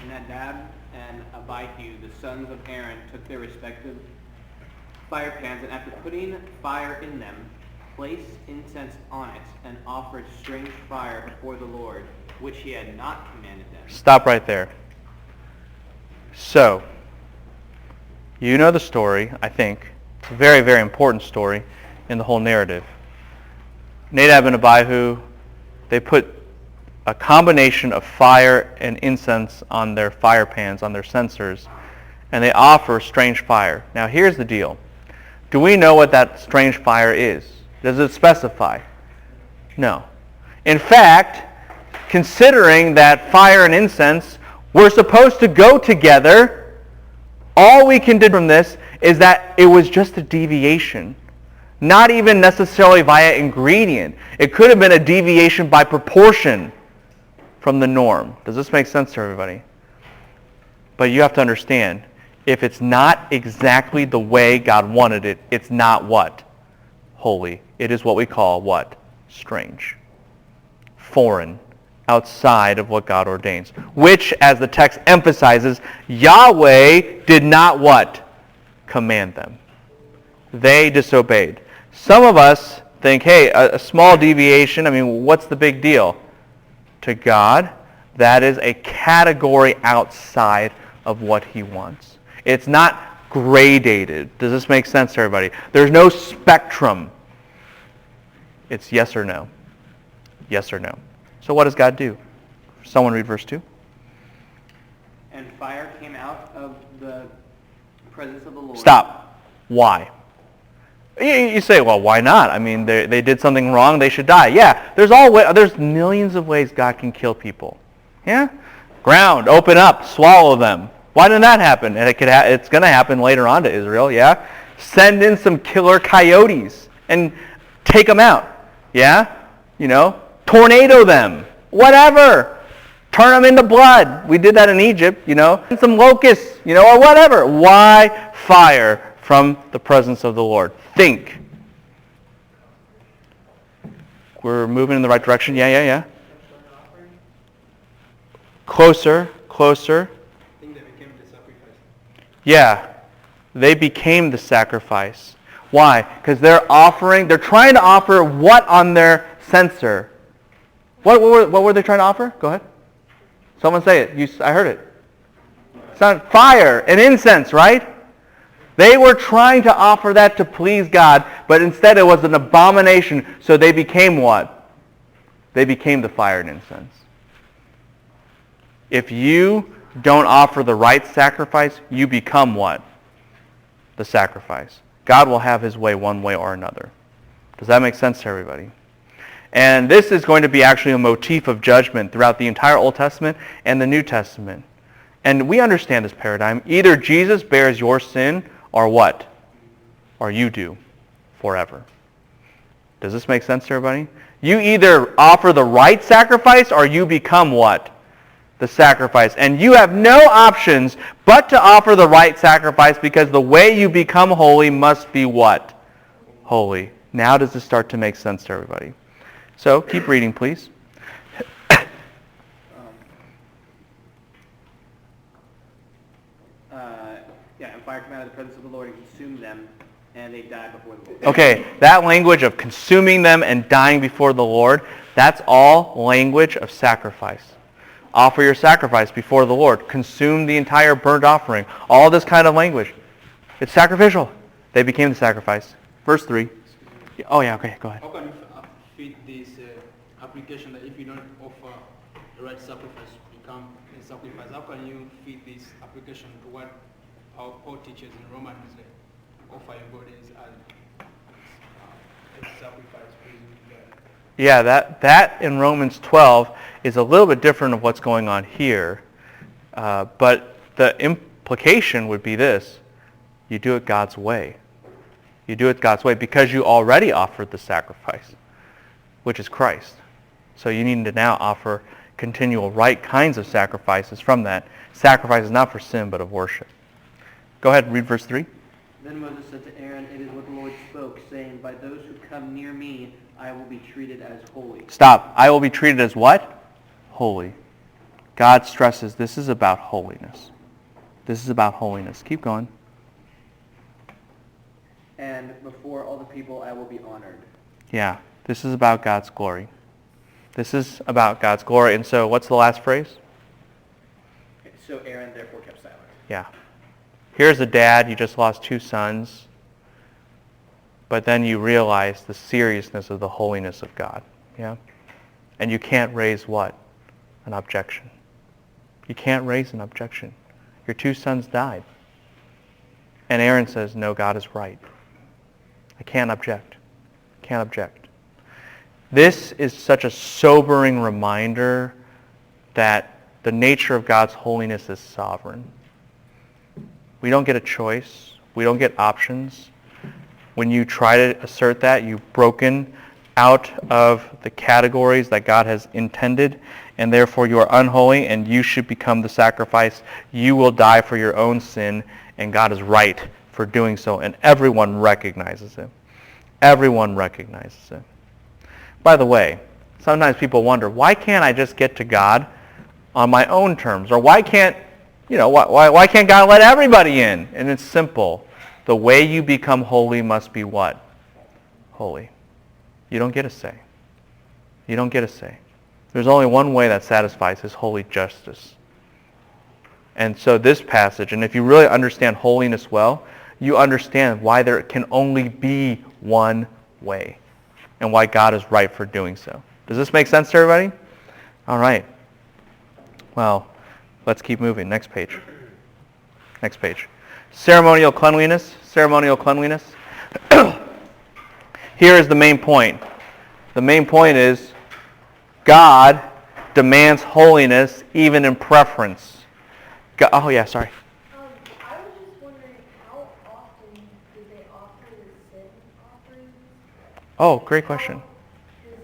[SPEAKER 4] Nadab and Abihu, the sons of Aaron, took their respective fire pans, and after putting fire in them, placed incense on it, and offered strange fire before the Lord, which he had not commanded them.
[SPEAKER 1] Stop right there. So, you know the story, I think. It's a very, very important story in the whole narrative. Nadab and Abihu, they put a combination of fire and incense on their fire pans, on their censers, and they offer strange fire. Now here's the deal. Do we know what that strange fire is? Does it specify? No. In fact, considering that fire and incense were supposed to go together, all we can do from this is that it was just a deviation. Not even necessarily via ingredient. It could have been a deviation by proportion from the norm. Does this make sense to everybody? But you have to understand, if it's not exactly the way God wanted it, it's not what? Holy. It is what we call what? Strange. Foreign. Outside of what God ordains. Which, as the text emphasizes, Yahweh did not what? Command them. They disobeyed. Some of us think, hey, a small deviation, what's the big deal? To God, that is a category outside of what he wants. It's not gradated. Does this make sense to everybody? There's no spectrum. It's yes or no. Yes or no. So what does God do? Someone read verse 2.
[SPEAKER 4] And fire came out of the presence of the Lord.
[SPEAKER 1] Stop. Why? You say, well, why not? I mean, they did something wrong. They should die. Yeah, there's millions of ways God can kill people. Yeah? Ground, open up, swallow them. Why didn't that happen? And it's going to happen later on to Israel, yeah? Send in some killer coyotes and take them out, yeah? Tornado them, whatever. Turn them into blood. We did that in Egypt, And some locusts, or whatever. Why fire from the presence of the Lord? Think. We're moving in the right direction. Yeah. Closer.
[SPEAKER 5] I think they became the sacrifice.
[SPEAKER 1] Yeah, they became the sacrifice. Why? Because they're trying to offer what on their censer? What were they trying to offer? Go ahead. Someone say it. I heard it. It's not fire and incense, right? They were trying to offer that to please God, but instead it was an abomination, so they became what? They became the fire and incense. If you don't offer the right sacrifice, you become what? The sacrifice. God will have his way one way or another. Does that make sense to everybody? And this is going to be actually a motif of judgment throughout the entire Old Testament and the New Testament. And we understand this paradigm. Either Jesus bears your sin or what? Or you do forever. Does this make sense to everybody? You either offer the right sacrifice or you become what? The sacrifice. And you have no options but to offer the right sacrifice, because the way you become holy must be what? Holy. Now does this start to make sense to everybody? So keep reading, please.
[SPEAKER 4] And fire came out of the presence of the Lord and consumed them, and they died before the Lord.
[SPEAKER 1] Okay, that language of consuming them and dying before the Lord, that's all language of sacrifice. Offer your sacrifice before the Lord. Consume the entire burnt offering. All this kind of language. It's sacrificial. They became the sacrifice. Verse 3. Oh yeah, okay, go ahead.
[SPEAKER 5] How can you fit this application that if you don't offer the right sacrifice, become a sacrifice? How can you fit this application to what Paul teaches in Romans? Offer your bodies as sacrifice, pleasing to God.
[SPEAKER 1] Yeah, that in Romans 12 is a little bit different of what's going on here. But the implication would be this. You do it God's way. You do it God's way because you already offered the sacrifice, which is Christ. So you need to now offer continual right kinds of sacrifices from that. Sacrifices not for sin, but of worship. Go ahead and read verse 3.
[SPEAKER 4] Then Moses said to Aaron, "It is what the Lord spoke, saying, by those who come near me, I will be treated as holy."
[SPEAKER 1] Stop. I will be treated as what? Holy. God stresses this is about holiness. This is about holiness. Keep going.
[SPEAKER 4] And before all the people, I will be honored.
[SPEAKER 1] Yeah. This is about God's glory. This is about God's glory. And so what's the last phrase?
[SPEAKER 4] So Aaron therefore kept silent.
[SPEAKER 1] Yeah. Here's a dad. You just lost 2 sons. But then you realize the seriousness of the holiness of God. Yeah. And you can't raise what? An objection. You can't raise an objection. Your 2 sons died. And Aaron says, no, God is right. I can't object. Can't object. This is such a sobering reminder that the nature of God's holiness is sovereign. We don't get a choice. We don't get options. When you try to assert that, you've broken out of the categories that God has intended, and therefore you are unholy, and you should become the sacrifice. You will die for your own sin, and God is right for doing so, and everyone recognizes it. Everyone recognizes it. By the way, sometimes people wonder, why can't I just get to God on my own terms? Or why can't God let everybody in? And it's simple. The way you become holy must be what? Holy. You don't get a say. You don't get a say. There's only one way that satisfies his holy justice. And so this passage, and if you really understand holiness well, you understand why there can only be one way and why God is right for doing so. Does this make sense to everybody? All right. Well, let's keep moving. Next page. Next page. Ceremonial cleanliness. Ceremonial cleanliness. Here is the main point. The main point is God demands holiness even in preference. Oh yeah, sorry.
[SPEAKER 6] I was just wondering, how often do they offer the sin offerings?
[SPEAKER 1] Oh, great question.
[SPEAKER 6] Because,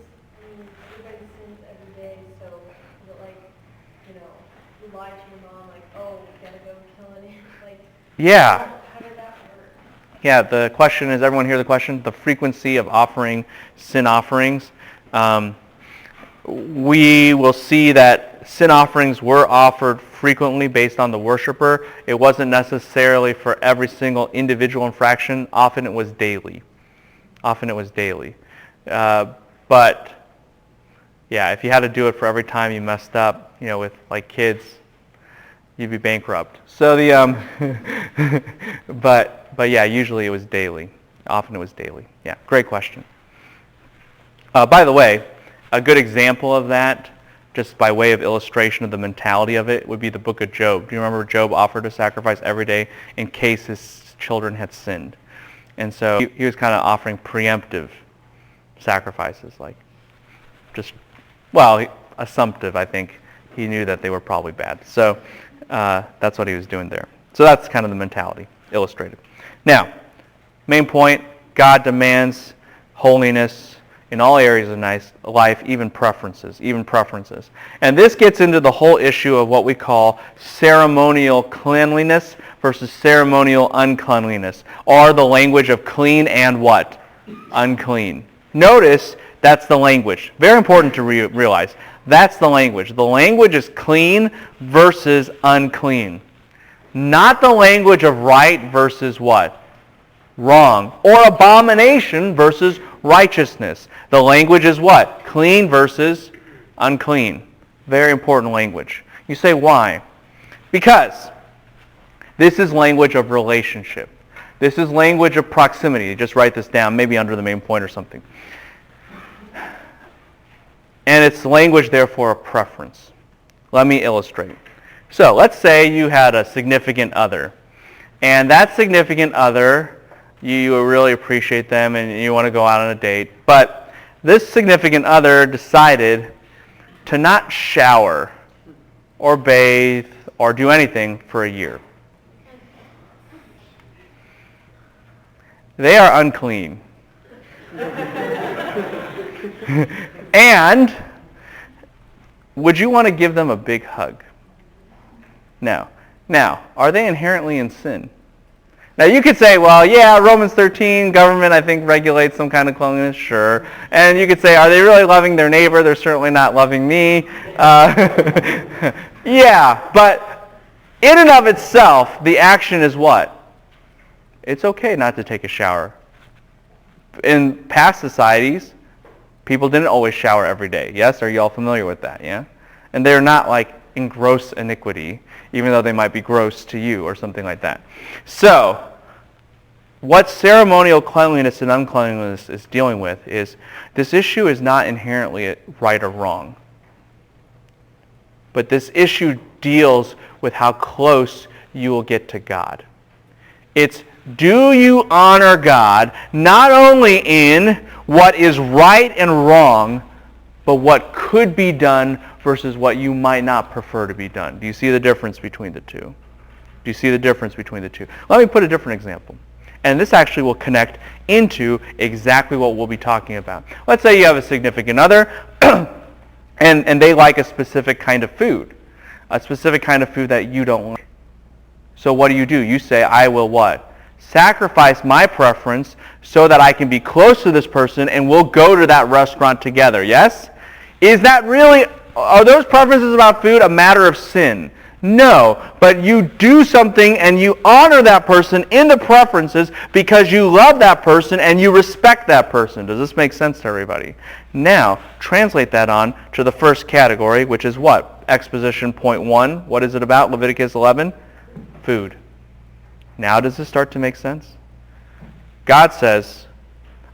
[SPEAKER 6] everybody sins every day, so is it like, you lie to your mom, like, oh, we gotta go kill it? Like,
[SPEAKER 1] Yeah.
[SPEAKER 6] how did that work?
[SPEAKER 1] Yeah, the question is, everyone hear the question? The frequency of offering sin offerings. We will see that sin offerings were offered frequently based on the worshiper. It wasn't necessarily for every single individual infraction. Often it was daily. But yeah, if you had to do it for every time you messed up, with like kids, you'd be bankrupt. So but yeah, usually it was daily. Often it was daily. Yeah, great question. By the way, a good example of that, just by way of illustration of the mentality of it, would be the book of Job. Do you remember Job offered a sacrifice every day in case his children had sinned? And so he was kind of offering preemptive sacrifices, like assumptive, I think. He knew that they were probably bad. So that's what he was doing there. So that's kind of the mentality illustrated. Now, main point, God demands holiness in all areas of life, even preferences. And this gets into the whole issue of what we call ceremonial cleanliness versus ceremonial uncleanliness, or the language of clean and what? Unclean. Notice that's the language. Very important to realize. That's the language. The language is clean versus unclean. Not the language of right versus what? Wrong. Or abomination versus righteousness. The language is what? Clean versus unclean. Very important language. You say, why? Because this is language of relationship. This is language of proximity. Just write this down, maybe under the main point or something. And it's language, therefore, of preference. Let me illustrate. So let's say you had a significant other. And that significant other, you really appreciate them and you want to go out on a date. But this significant other decided to not shower or bathe or do anything for a year. They are unclean. And would you want to give them a big hug? No. Now, are they inherently in sin? Now you could say, well, yeah, Romans 13, government, I think, regulates some kind of cleanliness, sure. And you could say, are they really loving their neighbor? They're certainly not loving me. Yeah, but in and of itself, the action is what? It's okay not to take a shower. In past societies, people didn't always shower every day. Yes? Are you all familiar with that? Yeah? And they're not like in gross iniquity, even though they might be gross to you or something like that. So, what ceremonial cleanliness and uncleanliness is dealing with is this issue is not inherently right or wrong. But this issue deals with how close you will get to God. It's, do you honor God not only in what is right and wrong, but what could be done versus what you might not prefer to be done? Do you see the difference between the two? Let me put a different example. And this actually will connect into exactly what we'll be talking about. Let's say you have a significant other and they like a specific kind of food. A specific kind of food that you don't like. So what do? You say, I will what? Sacrifice my preference so that I can be close to this person and we'll go to that restaurant together. Yes? Are those preferences about food a matter of sin? No, but you do something and you honor that person in the preferences because you love that person and you respect that person. Does this make sense to everybody? Now, translate that on to the first category, which is what? Exposition point 1. What is it about? Leviticus 11? Food. Now does this start to make sense? God says,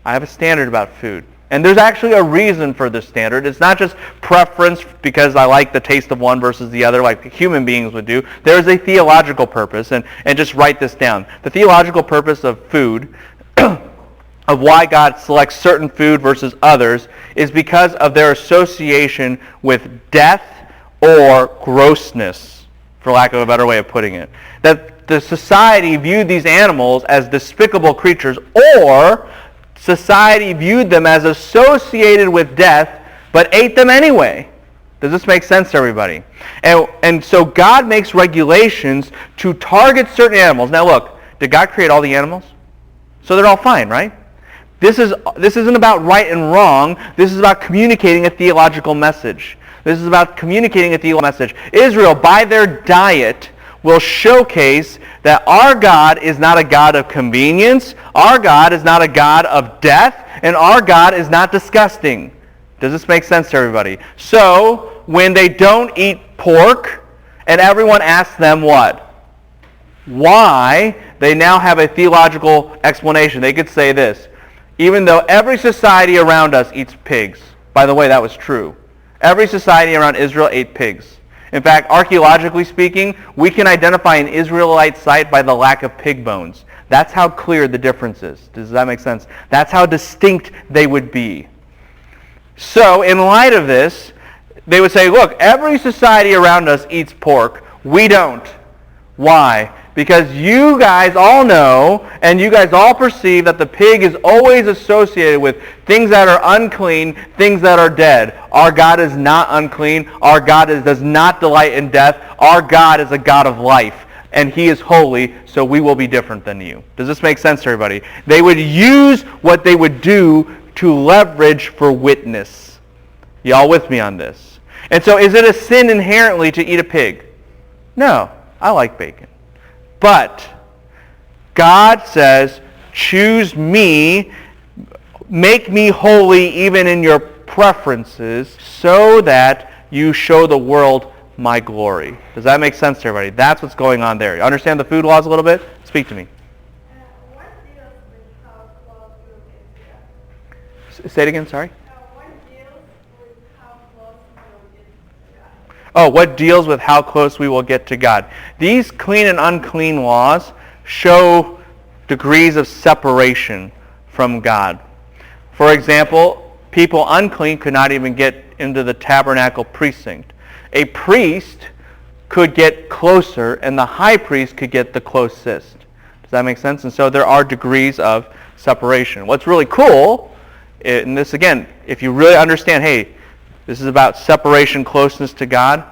[SPEAKER 1] I have a standard about food. And there's actually a reason for this standard. It's not just preference because I like the taste of one versus the other like human beings would do. There is a theological purpose, and just write this down. The theological purpose of food, of why God selects certain food versus others, is because of their association with death or grossness, for lack of a better way of putting it. That the society viewed these animals as despicable creatures, or society viewed them as associated with death, but ate them anyway. Does this make sense to everybody? And so God makes regulations to target certain animals. Now look, did God create all the animals? So they're all fine, right? This isn't about right and wrong. This is about communicating a theological message. This is about communicating a theological message. Israel, by their diet, will showcase that our God is not a God of convenience, our God is not a God of death, and our God is not disgusting. Does this make sense to everybody? So, when they don't eat pork, and everyone asks them what? Why? They now have a theological explanation. They could say this: even though every society around us eats pigs. By the way, that was true. Every society around Israel ate pigs. In fact, archaeologically speaking, we can identify an Israelite site by the lack of pig bones. That's how clear the difference is. Does that make sense? That's how distinct they would be. So, in light of this, they would say, look, every society around us eats pork. We don't. Why? Because you guys all know and you guys all perceive that the pig is always associated with things that are unclean, things that are dead. Our God is not unclean. Our God does not delight in death. Our God is a God of life, and He is holy, so we will be different than you. Does this make sense to everybody? They would use what they would do to leverage for witness. Y'all with me on this? And so is it a sin inherently to eat a pig? No. I like bacon. But God says, choose me, make me holy even in your preferences, so that you show the world my glory. Does that make sense to everybody? That's what's going on there. You understand the food laws a little bit? Speak to me.
[SPEAKER 6] What deals with how close we will get to God?
[SPEAKER 1] Say it again, sorry.
[SPEAKER 6] What deals with how close we will get to God?
[SPEAKER 1] Oh, what deals with how close we will get to God? These clean and unclean laws show degrees of separation from God. For example, people unclean could not even get into the tabernacle precinct. A priest could get closer, and the high priest could get the closest. Does that make sense? And so there are degrees of separation. What's really cool, and this again, if you really understand, hey, this is about separation, closeness to God.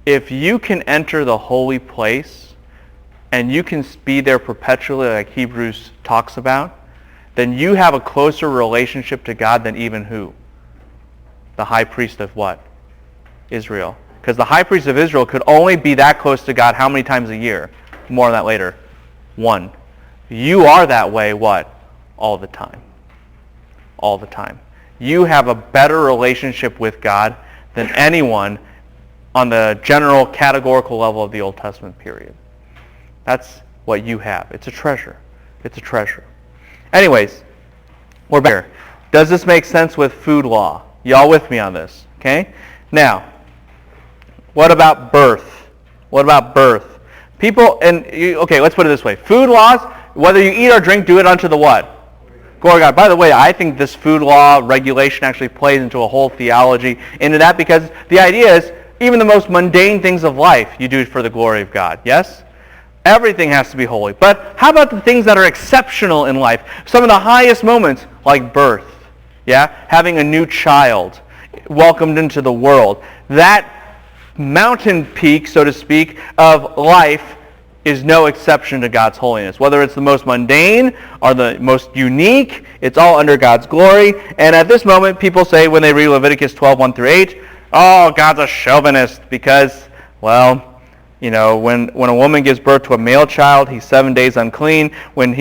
[SPEAKER 1] If you can enter the holy place and you can be there perpetually like Hebrews talks about, then you have a closer relationship to God than even who? The high priest of what? Israel. Because the high priest of Israel could only be that close to God how many times a year? More on that later. 1. You are that way what? All the time. All the time. You have a better relationship with God than anyone on the general categorical level of the Old Testament period. That's what you have. It's a treasure. It's a treasure. Anyways, we're back here. Does this make sense with food law? Y'all with me on this? Okay? Now, what about birth? What about birth? People, okay, let's put it this way. Food laws, whether you eat or drink, do it unto the what? Glory to God. By the way, I think this food law regulation actually plays into a whole theology into that, because the idea is even the most mundane things of life you do for the glory of God. Yes? Everything has to be holy. But how about the things that are exceptional in life? Some of the highest moments, like birth. Yeah? Having a new child welcomed into the world. That mountain peak, so to speak, of life is no exception to God's holiness. Whether it's the most mundane or the most unique, it's all under God's glory. And at this moment, people say when they read Leviticus 12:1-8, oh, God's a chauvinist because, well, you know, when a woman gives birth to a male child, he's 7 days unclean. When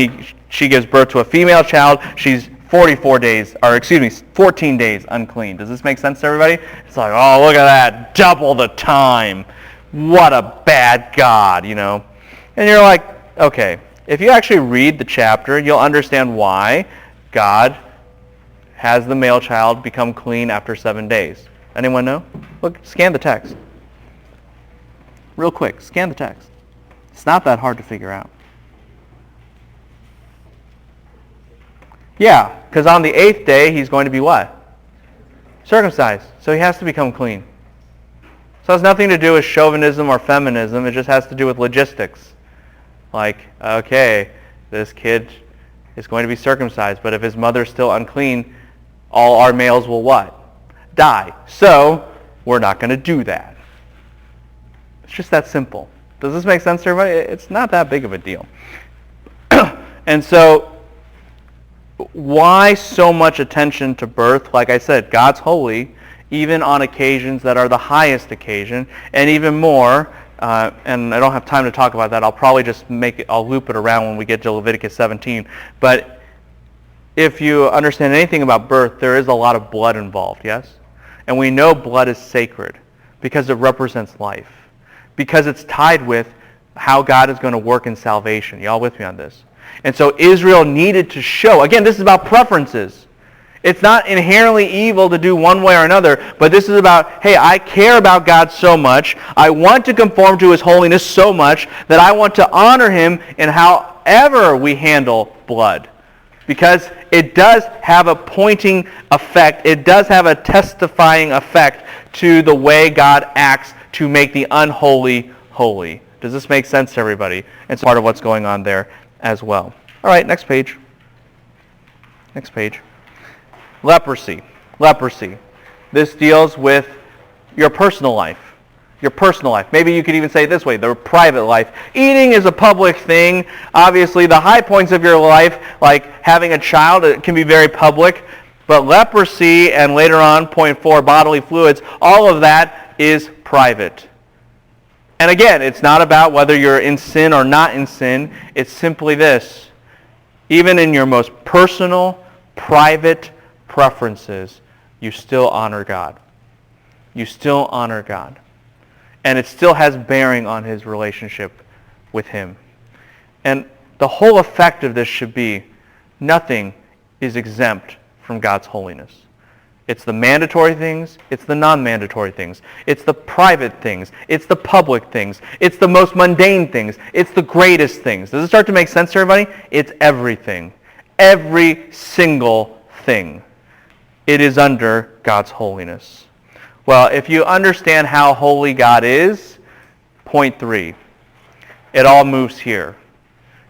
[SPEAKER 1] she gives birth to a female child, she's 14 days unclean. Does this make sense to everybody? It's like, oh, look at that, double the time. What a bad God, you know. And you're like, okay, if you actually read the chapter, you'll understand why God has the male child become clean after 7 days? Anyone know? Look, scan the text. Real quick, scan the text. It's not that hard to figure out. Yeah, because on the 8th day, he's going to be what? Circumcised. So he has to become clean. So it has nothing to do with chauvinism or feminism. It just has to do with logistics. Like, okay, this kid is going to be circumcised, but if his mother's still unclean, all our males will what? Die. So we're not going to do that. It's just that simple. Does this make sense to everybody? It's not that big of a deal. And so, why so much attention to birth? Like I said, God's holy, even on occasions that are the highest occasion, and even more, and I don't have time to talk about that. I'll probably just I'll loop it around when we get to Leviticus 17. But if you understand anything about birth, there is a lot of blood involved, yes? And we know blood is sacred because it represents life, because it's tied with how God is going to work in salvation. Y'all with me on this? And so Israel needed to show, again, this is about preferences. It's not inherently evil to do one way or another, but this is about, hey, I care about God so much, I want to conform to His holiness so much that I want to honor Him in however we handle blood. Because it does have a pointing effect, it does have a testifying effect to the way God acts to make the unholy holy. Does this make sense to everybody? It's part of what's going on there as well. All right, next page. Next page. Leprosy. Leprosy. This deals with your personal life. Your personal life. Maybe you could even say it this way, the private life. Eating is a public thing. Obviously, the high points of your life, like having a child, it can be very public. But leprosy, and later on, point 4, bodily fluids, all of that is private. And again, it's not about whether you're in sin or not in sin. It's simply this. Even in your most personal, private preferences, you still honor God. You still honor God. And it still has bearing on His relationship with Him. And the whole effect of this should be, nothing is exempt from God's holiness. It's the mandatory things, it's the non-mandatory things, it's the private things, it's the public things, it's the most mundane things, it's the greatest things. Does it start to make sense to everybody? It's everything. Every single thing. It is under God's holiness. Well, if you understand how holy God is, point 3, it all moves here.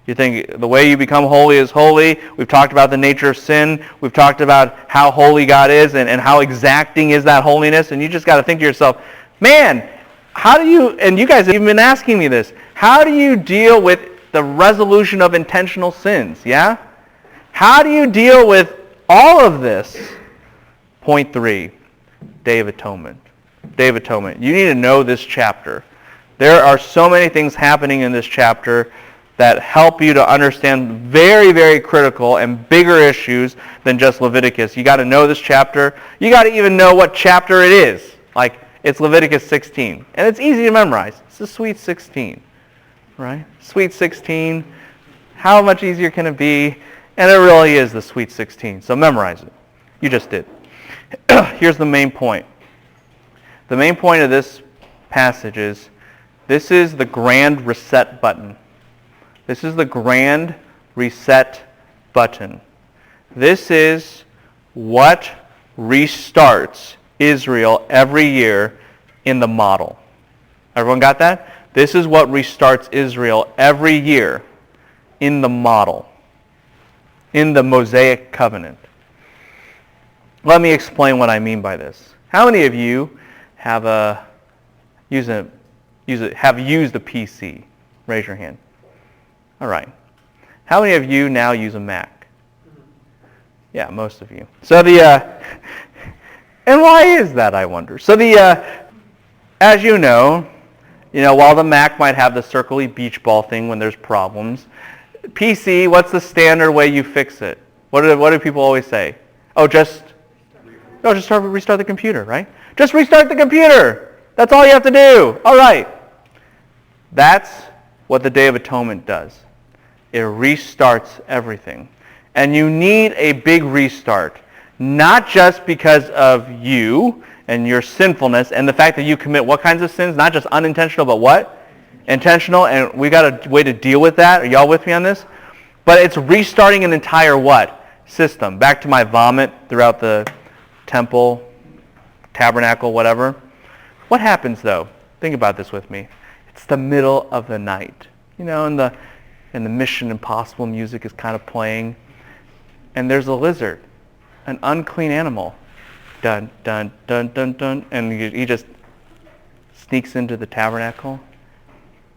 [SPEAKER 1] You think the way you become holy is holy. We've talked about the nature of sin. We've talked about how holy God is and how exacting is that holiness. And you just got to think to yourself, man, how do you, and you guys have even been asking me this, how do you deal with the resolution of intentional sins? Yeah? How do you deal with all of this? Point 3, Day of Atonement. Day of Atonement. You need to know this chapter. There are so many things happening in this chapter that help you to understand very, very critical and bigger issues than just Leviticus. You got to know this chapter. You got to even know what chapter it is. Like, it's Leviticus 16. And it's easy to memorize. It's the Sweet 16. Right? Sweet 16. How much easier can it be? And it really is the Sweet 16. So memorize it. You just did. Here's the main point. The main point of this passage is, this is the grand reset button. This is the grand reset button. This is what restarts Israel every year in the model. Everyone got that? This is what restarts Israel every year in the model, in the Mosaic covenant. Let me explain what I mean by this. How many of you have used a PC? Raise your hand. All right. How many of you now use a Mac? Yeah, most of you. So and why is that, I wonder? So as you know, while the Mac might have the circly beach ball thing when there's problems, PC, what's the standard way you fix it? What do people always say? Just restart the computer, right? Just restart the computer. That's all you have to do. All right. That's what the Day of Atonement does. It restarts everything. And you need a big restart. not just because of you and your sinfulness and the fact that you commit what kinds of sins? Not just unintentional, but what? Intentional, and we got a way to deal with that. Are y'all with me on this? But it's restarting an entire what? System. Back to my vomit throughout the temple, tabernacle, whatever. What happens though? Think about this with me. It's the middle of the night. You know, and the Mission Impossible music is kind of playing. And there's a lizard, an unclean animal. Dun, dun, dun, dun, dun. And he just sneaks into the tabernacle.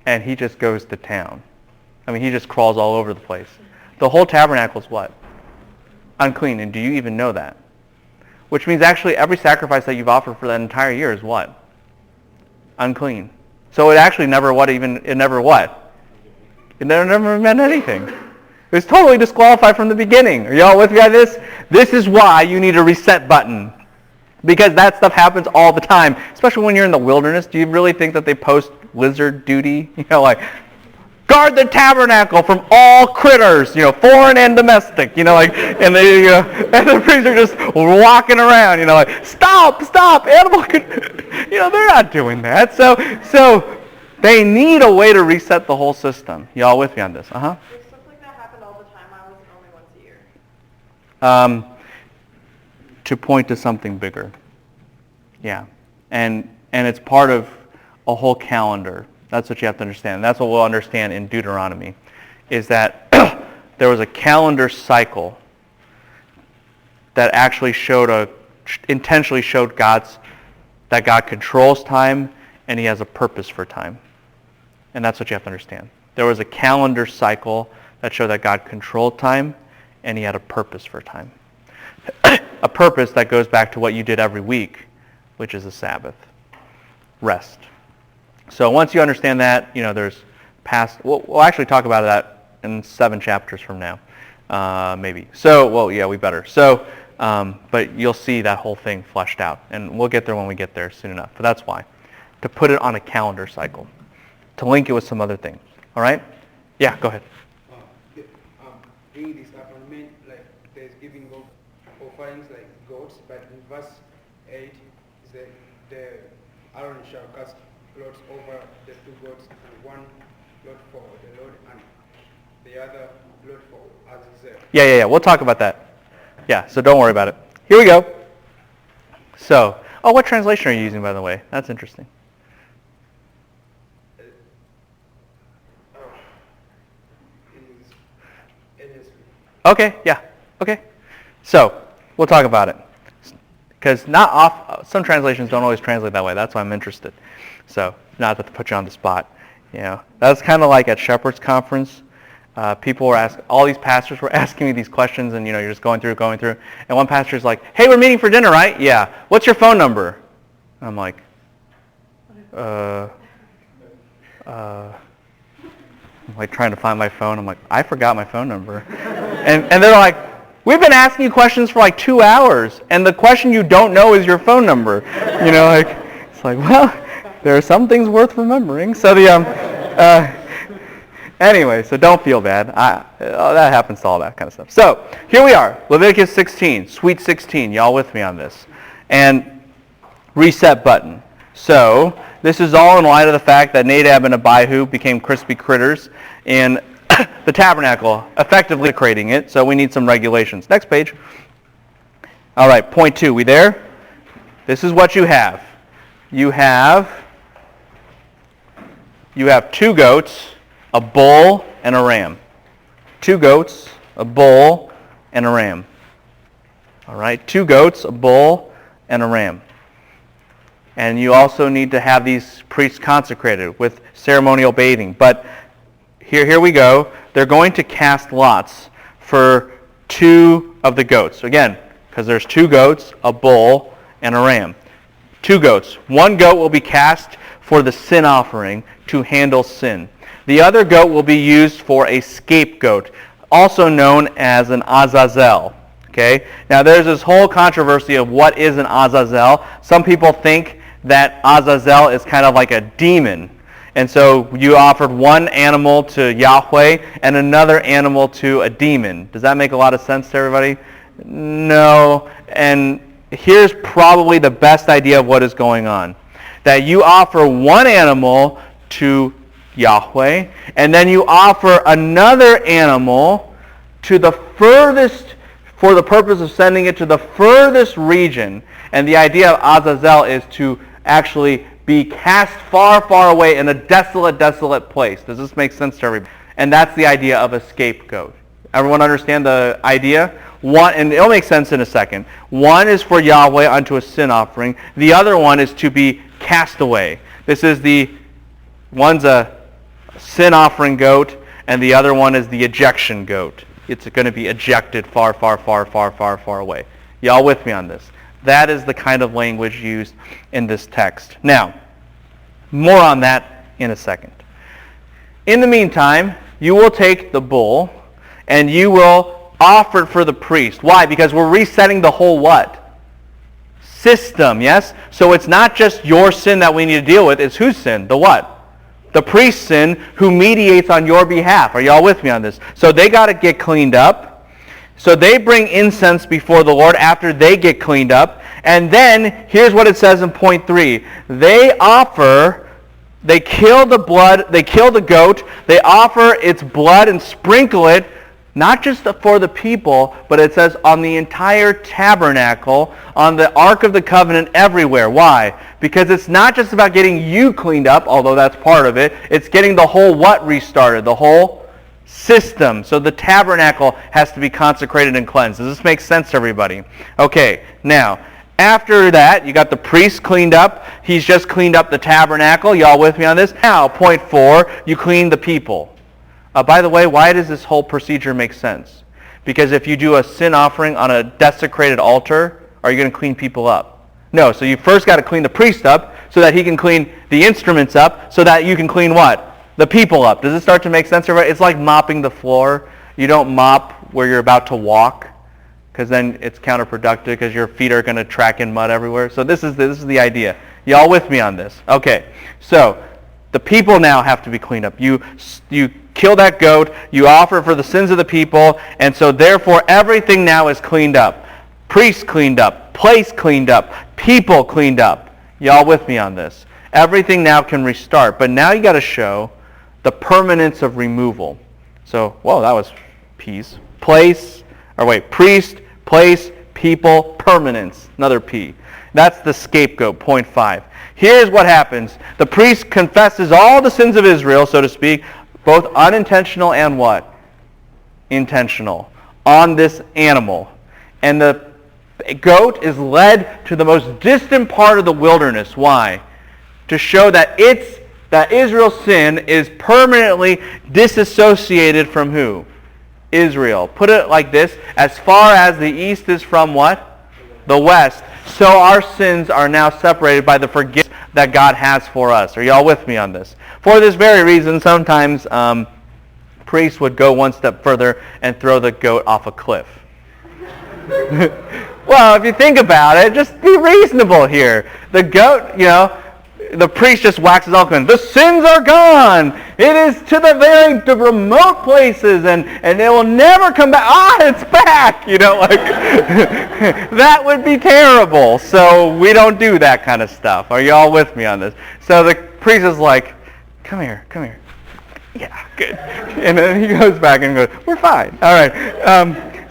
[SPEAKER 1] And he just goes to town. I mean, he just crawls all over the place. The whole tabernacle is what? Unclean. And do you even know that? Which means actually every sacrifice that you've offered for that entire year is what? Unclean. So it actually never what? It never meant anything. It was totally disqualified from the beginning. Are y'all with me on this? This is why you need a reset button. Because that stuff happens all the time. Especially when you're in the wilderness. Do you really think that they post lizard duty? You know, like, guard the tabernacle from all critters, you know, foreign and domestic, you know, like, and they, and the priests are just walking around, you know, like, stop, animal, you know, they're not doing that. So they need a way to reset the whole system. Y'all with me on this?
[SPEAKER 6] Stuff like that happened all the time. I was only once a year.
[SPEAKER 1] To point to something bigger. Yeah. And it's part of a whole calendar. That's what you have to understand. That's what we'll understand in Deuteronomy, is that there was a calendar cycle that actually intentionally showed that God controls time and he has a purpose for time. And that's what you have to understand. There was a calendar cycle that showed that God controlled time and he had a purpose for time. A purpose that goes back to what you did every week, which is a Sabbath. Rest. So once you understand that, you know, there's we'll actually talk about that in 7 chapters from now, maybe. So, well, yeah, we better. So, but you'll see that whole thing fleshed out, and we'll get there when we get there soon enough. But that's why. To put it on a calendar cycle. To link it with some other things. All right? Yeah, go ahead.
[SPEAKER 5] During this appointment, like, there's giving offerings like goats, but in verse 8, it says the Aaron shall cast lots over the 2 goats, and one lot for the Lord and the other lot for Azazel.
[SPEAKER 1] Yeah. We'll talk about that. Yeah, so don't worry about it. Here we go. So, what translation are you using, by the way? That's interesting. Okay, yeah. Okay. So, we'll talk about it. Because some translations don't always translate that way. That's why I'm interested. So, not to put you on the spot. You know, that's kind of like at Shepherd's Conference. People were asking, all these pastors were asking me these questions, and you know, you're just going through. And one pastor's like, "Hey, we're meeting for dinner, right?" "Yeah." "What's your phone number?" And I'm like, I'm like trying to find my phone. I'm like, I forgot my phone number. And they're like, "We've been asking you questions for like 2 hours, and the question you don't know is your phone number." You know, like, it's like, well, there are some things worth remembering. So anyway, so don't feel bad. That happens to all that kind of stuff. So here we are, Leviticus 16, Sweet 16. Y'all with me on this? And reset button. So this is all in light of the fact that Nadab and Abihu became crispy critters in the tabernacle, effectively creating it. So we need some regulations. Next page. All right, point 2. We there? This is what you have. You have 2 goats, a bull, and a ram. 2 goats, a bull, and a ram. All right, 2 goats, a bull, and a ram. And you also need to have these priests consecrated with ceremonial bathing. But here we go. They're going to cast lots for 2 of the goats. Again, because there's 2 goats, a bull, and a ram. 2 goats. 1 goat will be cast for the sin offering to handle sin. The other goat will be used for a scapegoat, also known as an Azazel. Okay? Now there's this whole controversy of what is an Azazel. Some people think that Azazel is kind of like a demon. And so you offered 1 animal to Yahweh and another animal to a demon. Does that make a lot of sense to everybody? No, and here's probably the best idea of what is going on. That you offer one animal to Yahweh, and then you offer another animal to the furthest, for the purpose of sending it to the furthest region. And the idea of Azazel is to actually be cast far, far away in a desolate, desolate place. Does this make sense to everybody? And that's the idea of a scapegoat. Everyone understand the idea? One, and it'll make sense in a second. One is for Yahweh unto a sin offering. The other one is to be cast away. This is one's a sin offering goat, and the other one is the ejection goat. It's going to be ejected far, far, far, far, far, far away. Y'all with me on this? That is the kind of language used in this text. Now, more on that in a second. In the meantime, you will take the bull and you will offer it for the priest. Why? Because we're resetting the whole what? System, yes? So it's not just your sin that we need to deal with. It's whose sin? The what? The priest's sin who mediates on your behalf. Are y'all with me on this? So they got to get cleaned up. So they bring incense before the Lord after they get cleaned up. And then, here's what it says in point 3. They kill the goat, they offer its blood and sprinkle it, not just for the people, but it says on the entire tabernacle, on the Ark of the Covenant, everywhere. Why? Because it's not just about getting you cleaned up, although that's part of it. It's getting the whole what restarted? The whole system. So the tabernacle has to be consecrated and cleansed. Does this make sense to everybody? Okay, now, after that, you got the priest cleaned up. He's just cleaned up the tabernacle. Y'all with me on this? Now, point 4, you clean the people. By the way, why does this whole procedure make sense? Because if you do a sin offering on a desecrated altar, are you going to clean people up? No, so you first got to clean the priest up so that he can clean the instruments up so that you can clean what? The people up. Does it start to make sense? It's like mopping the floor. You don't mop where you're about to walk because then it's counterproductive because your feet are going to track in mud everywhere. So this is the idea. Y'all with me on this? Okay, so the people now have to be cleaned up. You kill that goat, you offer it for the sins of the people, and so therefore everything now is cleaned up. Priests cleaned up, place cleaned up, people cleaned up. Y'all with me on this? Everything now can restart, but now you got to show the permanence of removal. So, whoa, that was P's. Priest, place, people, permanence. Another P. That's the scapegoat, point 5. Here's what happens. The priest confesses all the sins of Israel, so to speak, both unintentional and what? Intentional. On this animal. And the goat is led to the most distant part of the wilderness. Why? To show that Israel's sin is permanently disassociated from who? Israel. Put it like this, as far as the east is from what? The west. So our sins are now separated by the forgiveness that God has for us. Are y'all with me on this? For this very reason, sometimes priests would go one step further and throw the goat off a cliff. Well, if you think about it, just be reasonable here. The goat, the priest just waxes eloquent. The sins are gone. It is to the remote places, and they will never come back. It's back. That would be terrible. So we don't do that kind of stuff. Are you all with me on this? So the priest is like, come here. Yeah, good. And then he goes back and goes, we're fine. All right.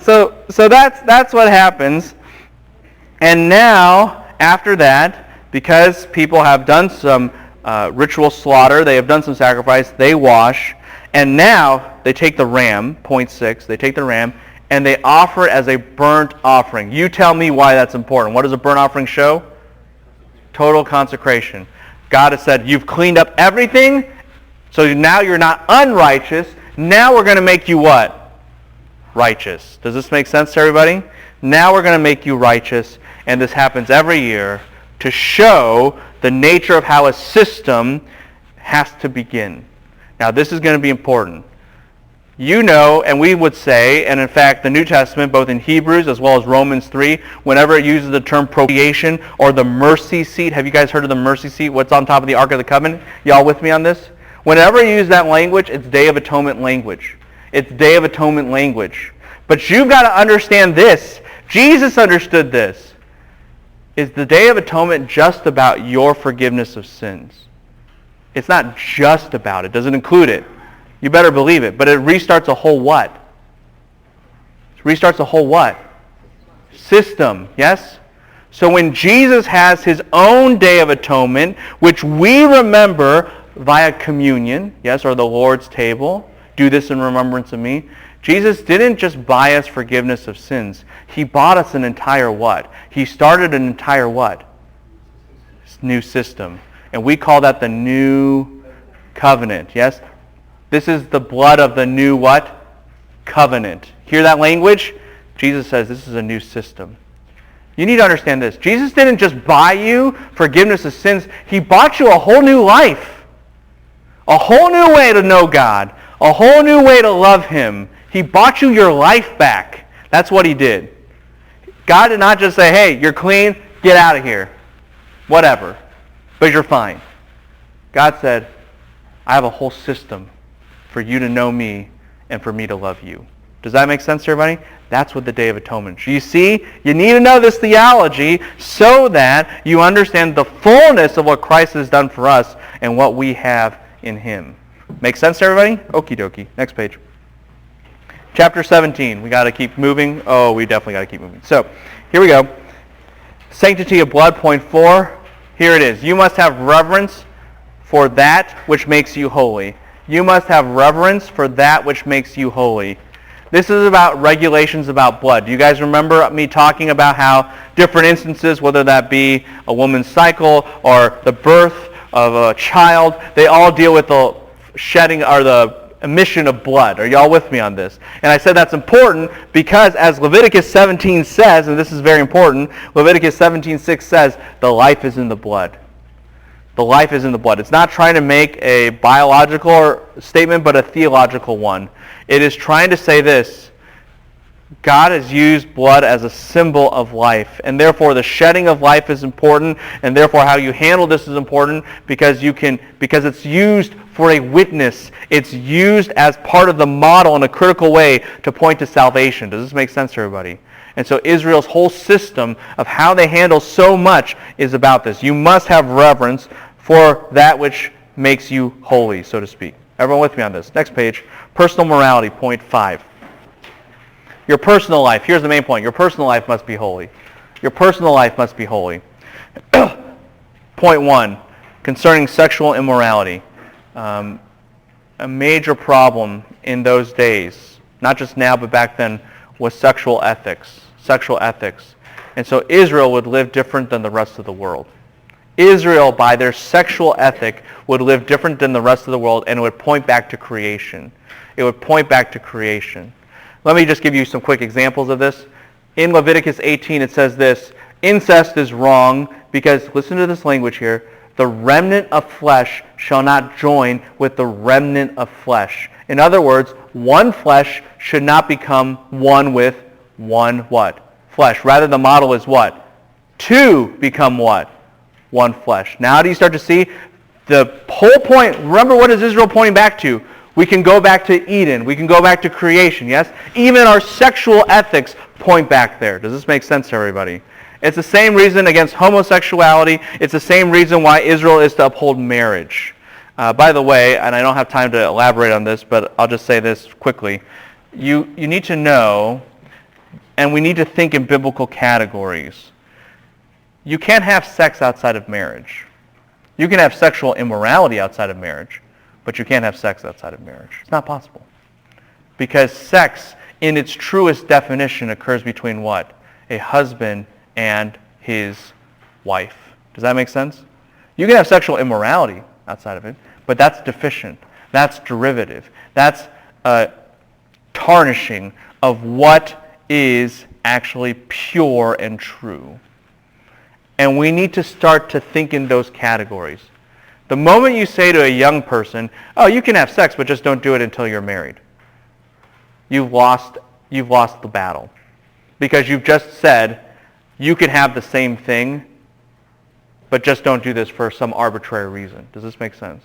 [SPEAKER 1] So that's what happens. And now, after that, because people have done some ritual slaughter, they have done some sacrifice, they wash, and now they take the ram, point 6, they take the ram, and they offer it as a burnt offering. You tell me why that's important. What does a burnt offering show? Total consecration. God has said, you've cleaned up everything, so now you're not unrighteous. Now we're going to make you what? Righteous. Does this make sense to everybody? Now we're going to make you righteous, and this happens every year to show the nature of how a system has to begin. Now this is going to be important. And we would say, and in fact the New Testament, both in Hebrews as well as Romans 3, whenever it uses the term propitiation or the mercy seat, have you guys heard of the mercy seat? What's on top of the Ark of the Covenant? Y'all with me on this? Whenever you use that language, it's Day of Atonement language. It's Day of Atonement language. But you've got to understand this, Jesus understood this. Is the Day of Atonement just about your forgiveness of sins? It's not just about it. It doesn't include it. You better believe it. But it restarts a whole what? It restarts a whole what? System. Yes? So when Jesus has his own Day of Atonement, which we remember via communion, yes, or the Lord's table, do this in remembrance of me. Jesus didn't just buy us forgiveness of sins. He bought us an entire what? He started an entire what? New system. And we call that the new covenant. Yes? This is the blood of the new what? Covenant. Hear that language? Jesus says this is a new system. You need to understand this. Jesus didn't just buy you forgiveness of sins. He bought you a whole new life. A whole new way to know God. A whole new way to love him. He bought you your life back. That's what he did. God did not just say, hey, you're clean, get out of here. Whatever. But you're fine. God said, I have a whole system for you to know me and for me to love you. Does that make sense to everybody? That's what the Day of Atonement is. You see, you need to know this theology so that you understand the fullness of what Christ has done for us and what we have in him. Make sense to everybody? Okie dokie. Next page. Chapter 17. We got to keep moving. Oh, we definitely got to keep moving. So, here we go. Sanctity of blood, point 4. Here it is. You must have reverence for that which makes you holy. You must have reverence for that which makes you holy. This is about regulations about blood. Do you guys remember me talking about how different instances, whether that be a woman's cycle or the birth of a child, they all deal with the shedding or the emission of blood. Are y'all with me on this? And I said that's important because as Leviticus 17 says, and this is very important, Leviticus 17:6 says, the life is in the blood. The life is in the blood. It's not trying to make a biological statement, but a theological one. It is trying to say this: God has used blood as a symbol of life, and therefore the shedding of life is important, and therefore how you handle this is important because it's used for a witness. It's used as part of the model in a critical way to point to salvation. Does this make sense to everybody? And so Israel's whole system of how they handle so much is about this. You must have reverence for that which makes you holy, so to speak. Everyone with me on this? Next page. Personal morality, point 5. Your personal life. Here's the main point. Your personal life must be holy. Your personal life must be holy. Point 1, concerning sexual immorality. A major problem in those days, not just now but back then, was sexual ethics. Sexual ethics. And so Israel would live different than the rest of the world. Israel, by their sexual ethic, would live different than the rest of the world, and it would point back to creation. It would point back to creation. Let me just give you some quick examples of this. In Leviticus 18, it says this: incest is wrong because, listen to this language here, the remnant of flesh shall not join with the remnant of flesh. In other words, one flesh should not become one with one what? Flesh. Rather, the model is what? Two become what? One flesh. Now do you start to see the whole point? Remember, what is Israel pointing back to? We can go back to Eden. We can go back to creation, yes? Even our sexual ethics point back there. Does this make sense to everybody? It's the same reason against homosexuality. It's the same reason why Israel is to uphold marriage. By the way, and I don't have time to elaborate on this, but I'll just say this quickly. You need to know, and we need to think in biblical categories. You can't have sex outside of marriage. You can have sexual immorality outside of marriage, but you can't have sex outside of marriage. It's not possible. Because sex, in its truest definition, occurs between what? A husband and his wife. Does that make sense? You can have sexual immorality outside of it, but that's deficient. That's derivative. That's tarnishing of what is actually pure and true. And we need to start to think in those categories. The moment you say to a young person, oh, you can have sex, but just don't do it until you're married, you've lost the battle. Because you've just said, you can have the same thing, but just don't do this for some arbitrary reason. Does this make sense?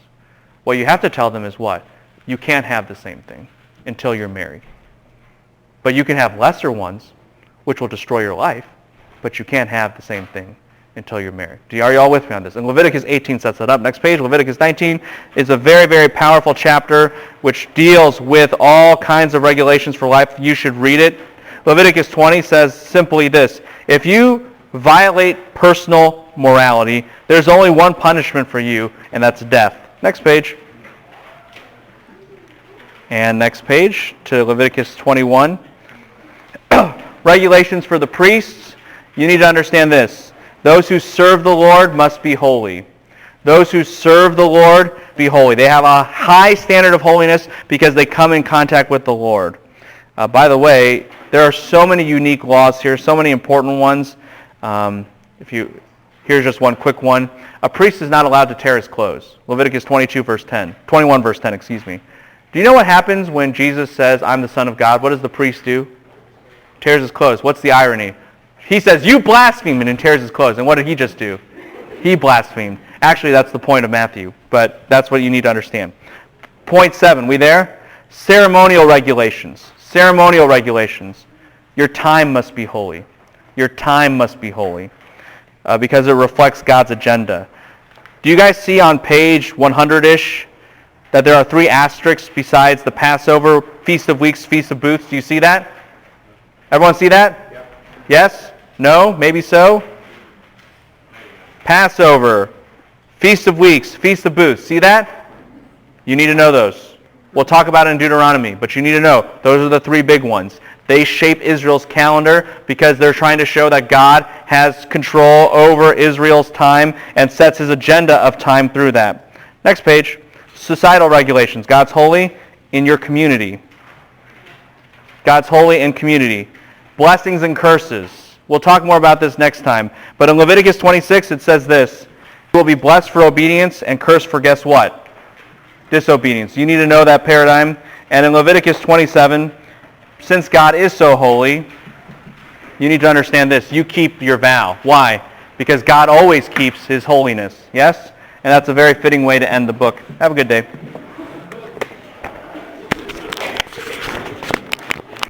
[SPEAKER 1] What you have to tell them is what? You can't have the same thing until you're married. But you can have lesser ones, which will destroy your life, but you can't have the same thing until you're married. Are you all with me on this? And Leviticus 18 sets that up. Next page, Leviticus 19 is a very, very powerful chapter which deals with all kinds of regulations for life. You should read it. Leviticus 20 says simply this: if you violate personal morality, there's only one punishment for you, and that's death. Next page. And next page to Leviticus 21. Regulations for the priests. You need to understand this. Those who serve the Lord must be holy. Those who serve the Lord be holy. They have a high standard of holiness because they come in contact with the Lord. By the way, there are so many unique laws here, so many important ones. Here's just one quick one. A priest is not allowed to tear his clothes. Leviticus 21 verse 10, Do you know what happens when Jesus says, I'm the Son of God? What does the priest do? Tears his clothes. What's the irony? He says, you blaspheme, and tears his clothes. And what did he just do? He blasphemed. Actually, that's the point of Matthew, but that's what you need to understand. Point 7, we there? Ceremonial regulations. Ceremonial regulations. Your time must be holy. Your time must be holy because it reflects God's agenda. Do you guys see on page 100-ish that there are 3 asterisks besides the Passover, Feast of Weeks, Feast of Booths? Do you see that? Everyone see that? Yep. Yes? No? Maybe so? Passover, Feast of Weeks, Feast of Booths. See that? You need to know those. We'll talk about it in Deuteronomy, but you need to know those are the 3 big ones. They shape Israel's calendar because they're trying to show that God has control over Israel's time and sets his agenda of time through that. Next page. Societal regulations. God's holy in your community. God's holy in community. Blessings and curses. We'll talk more about this next time. But in Leviticus 26 it says this: you will be blessed for obedience and cursed for guess what? Disobedience. You need to know that paradigm. And in Leviticus 27, since God is so holy, you need to understand this. You keep your vow. Why? Because God always keeps his holiness. Yes? And that's a very fitting way to end the book. Have a good day.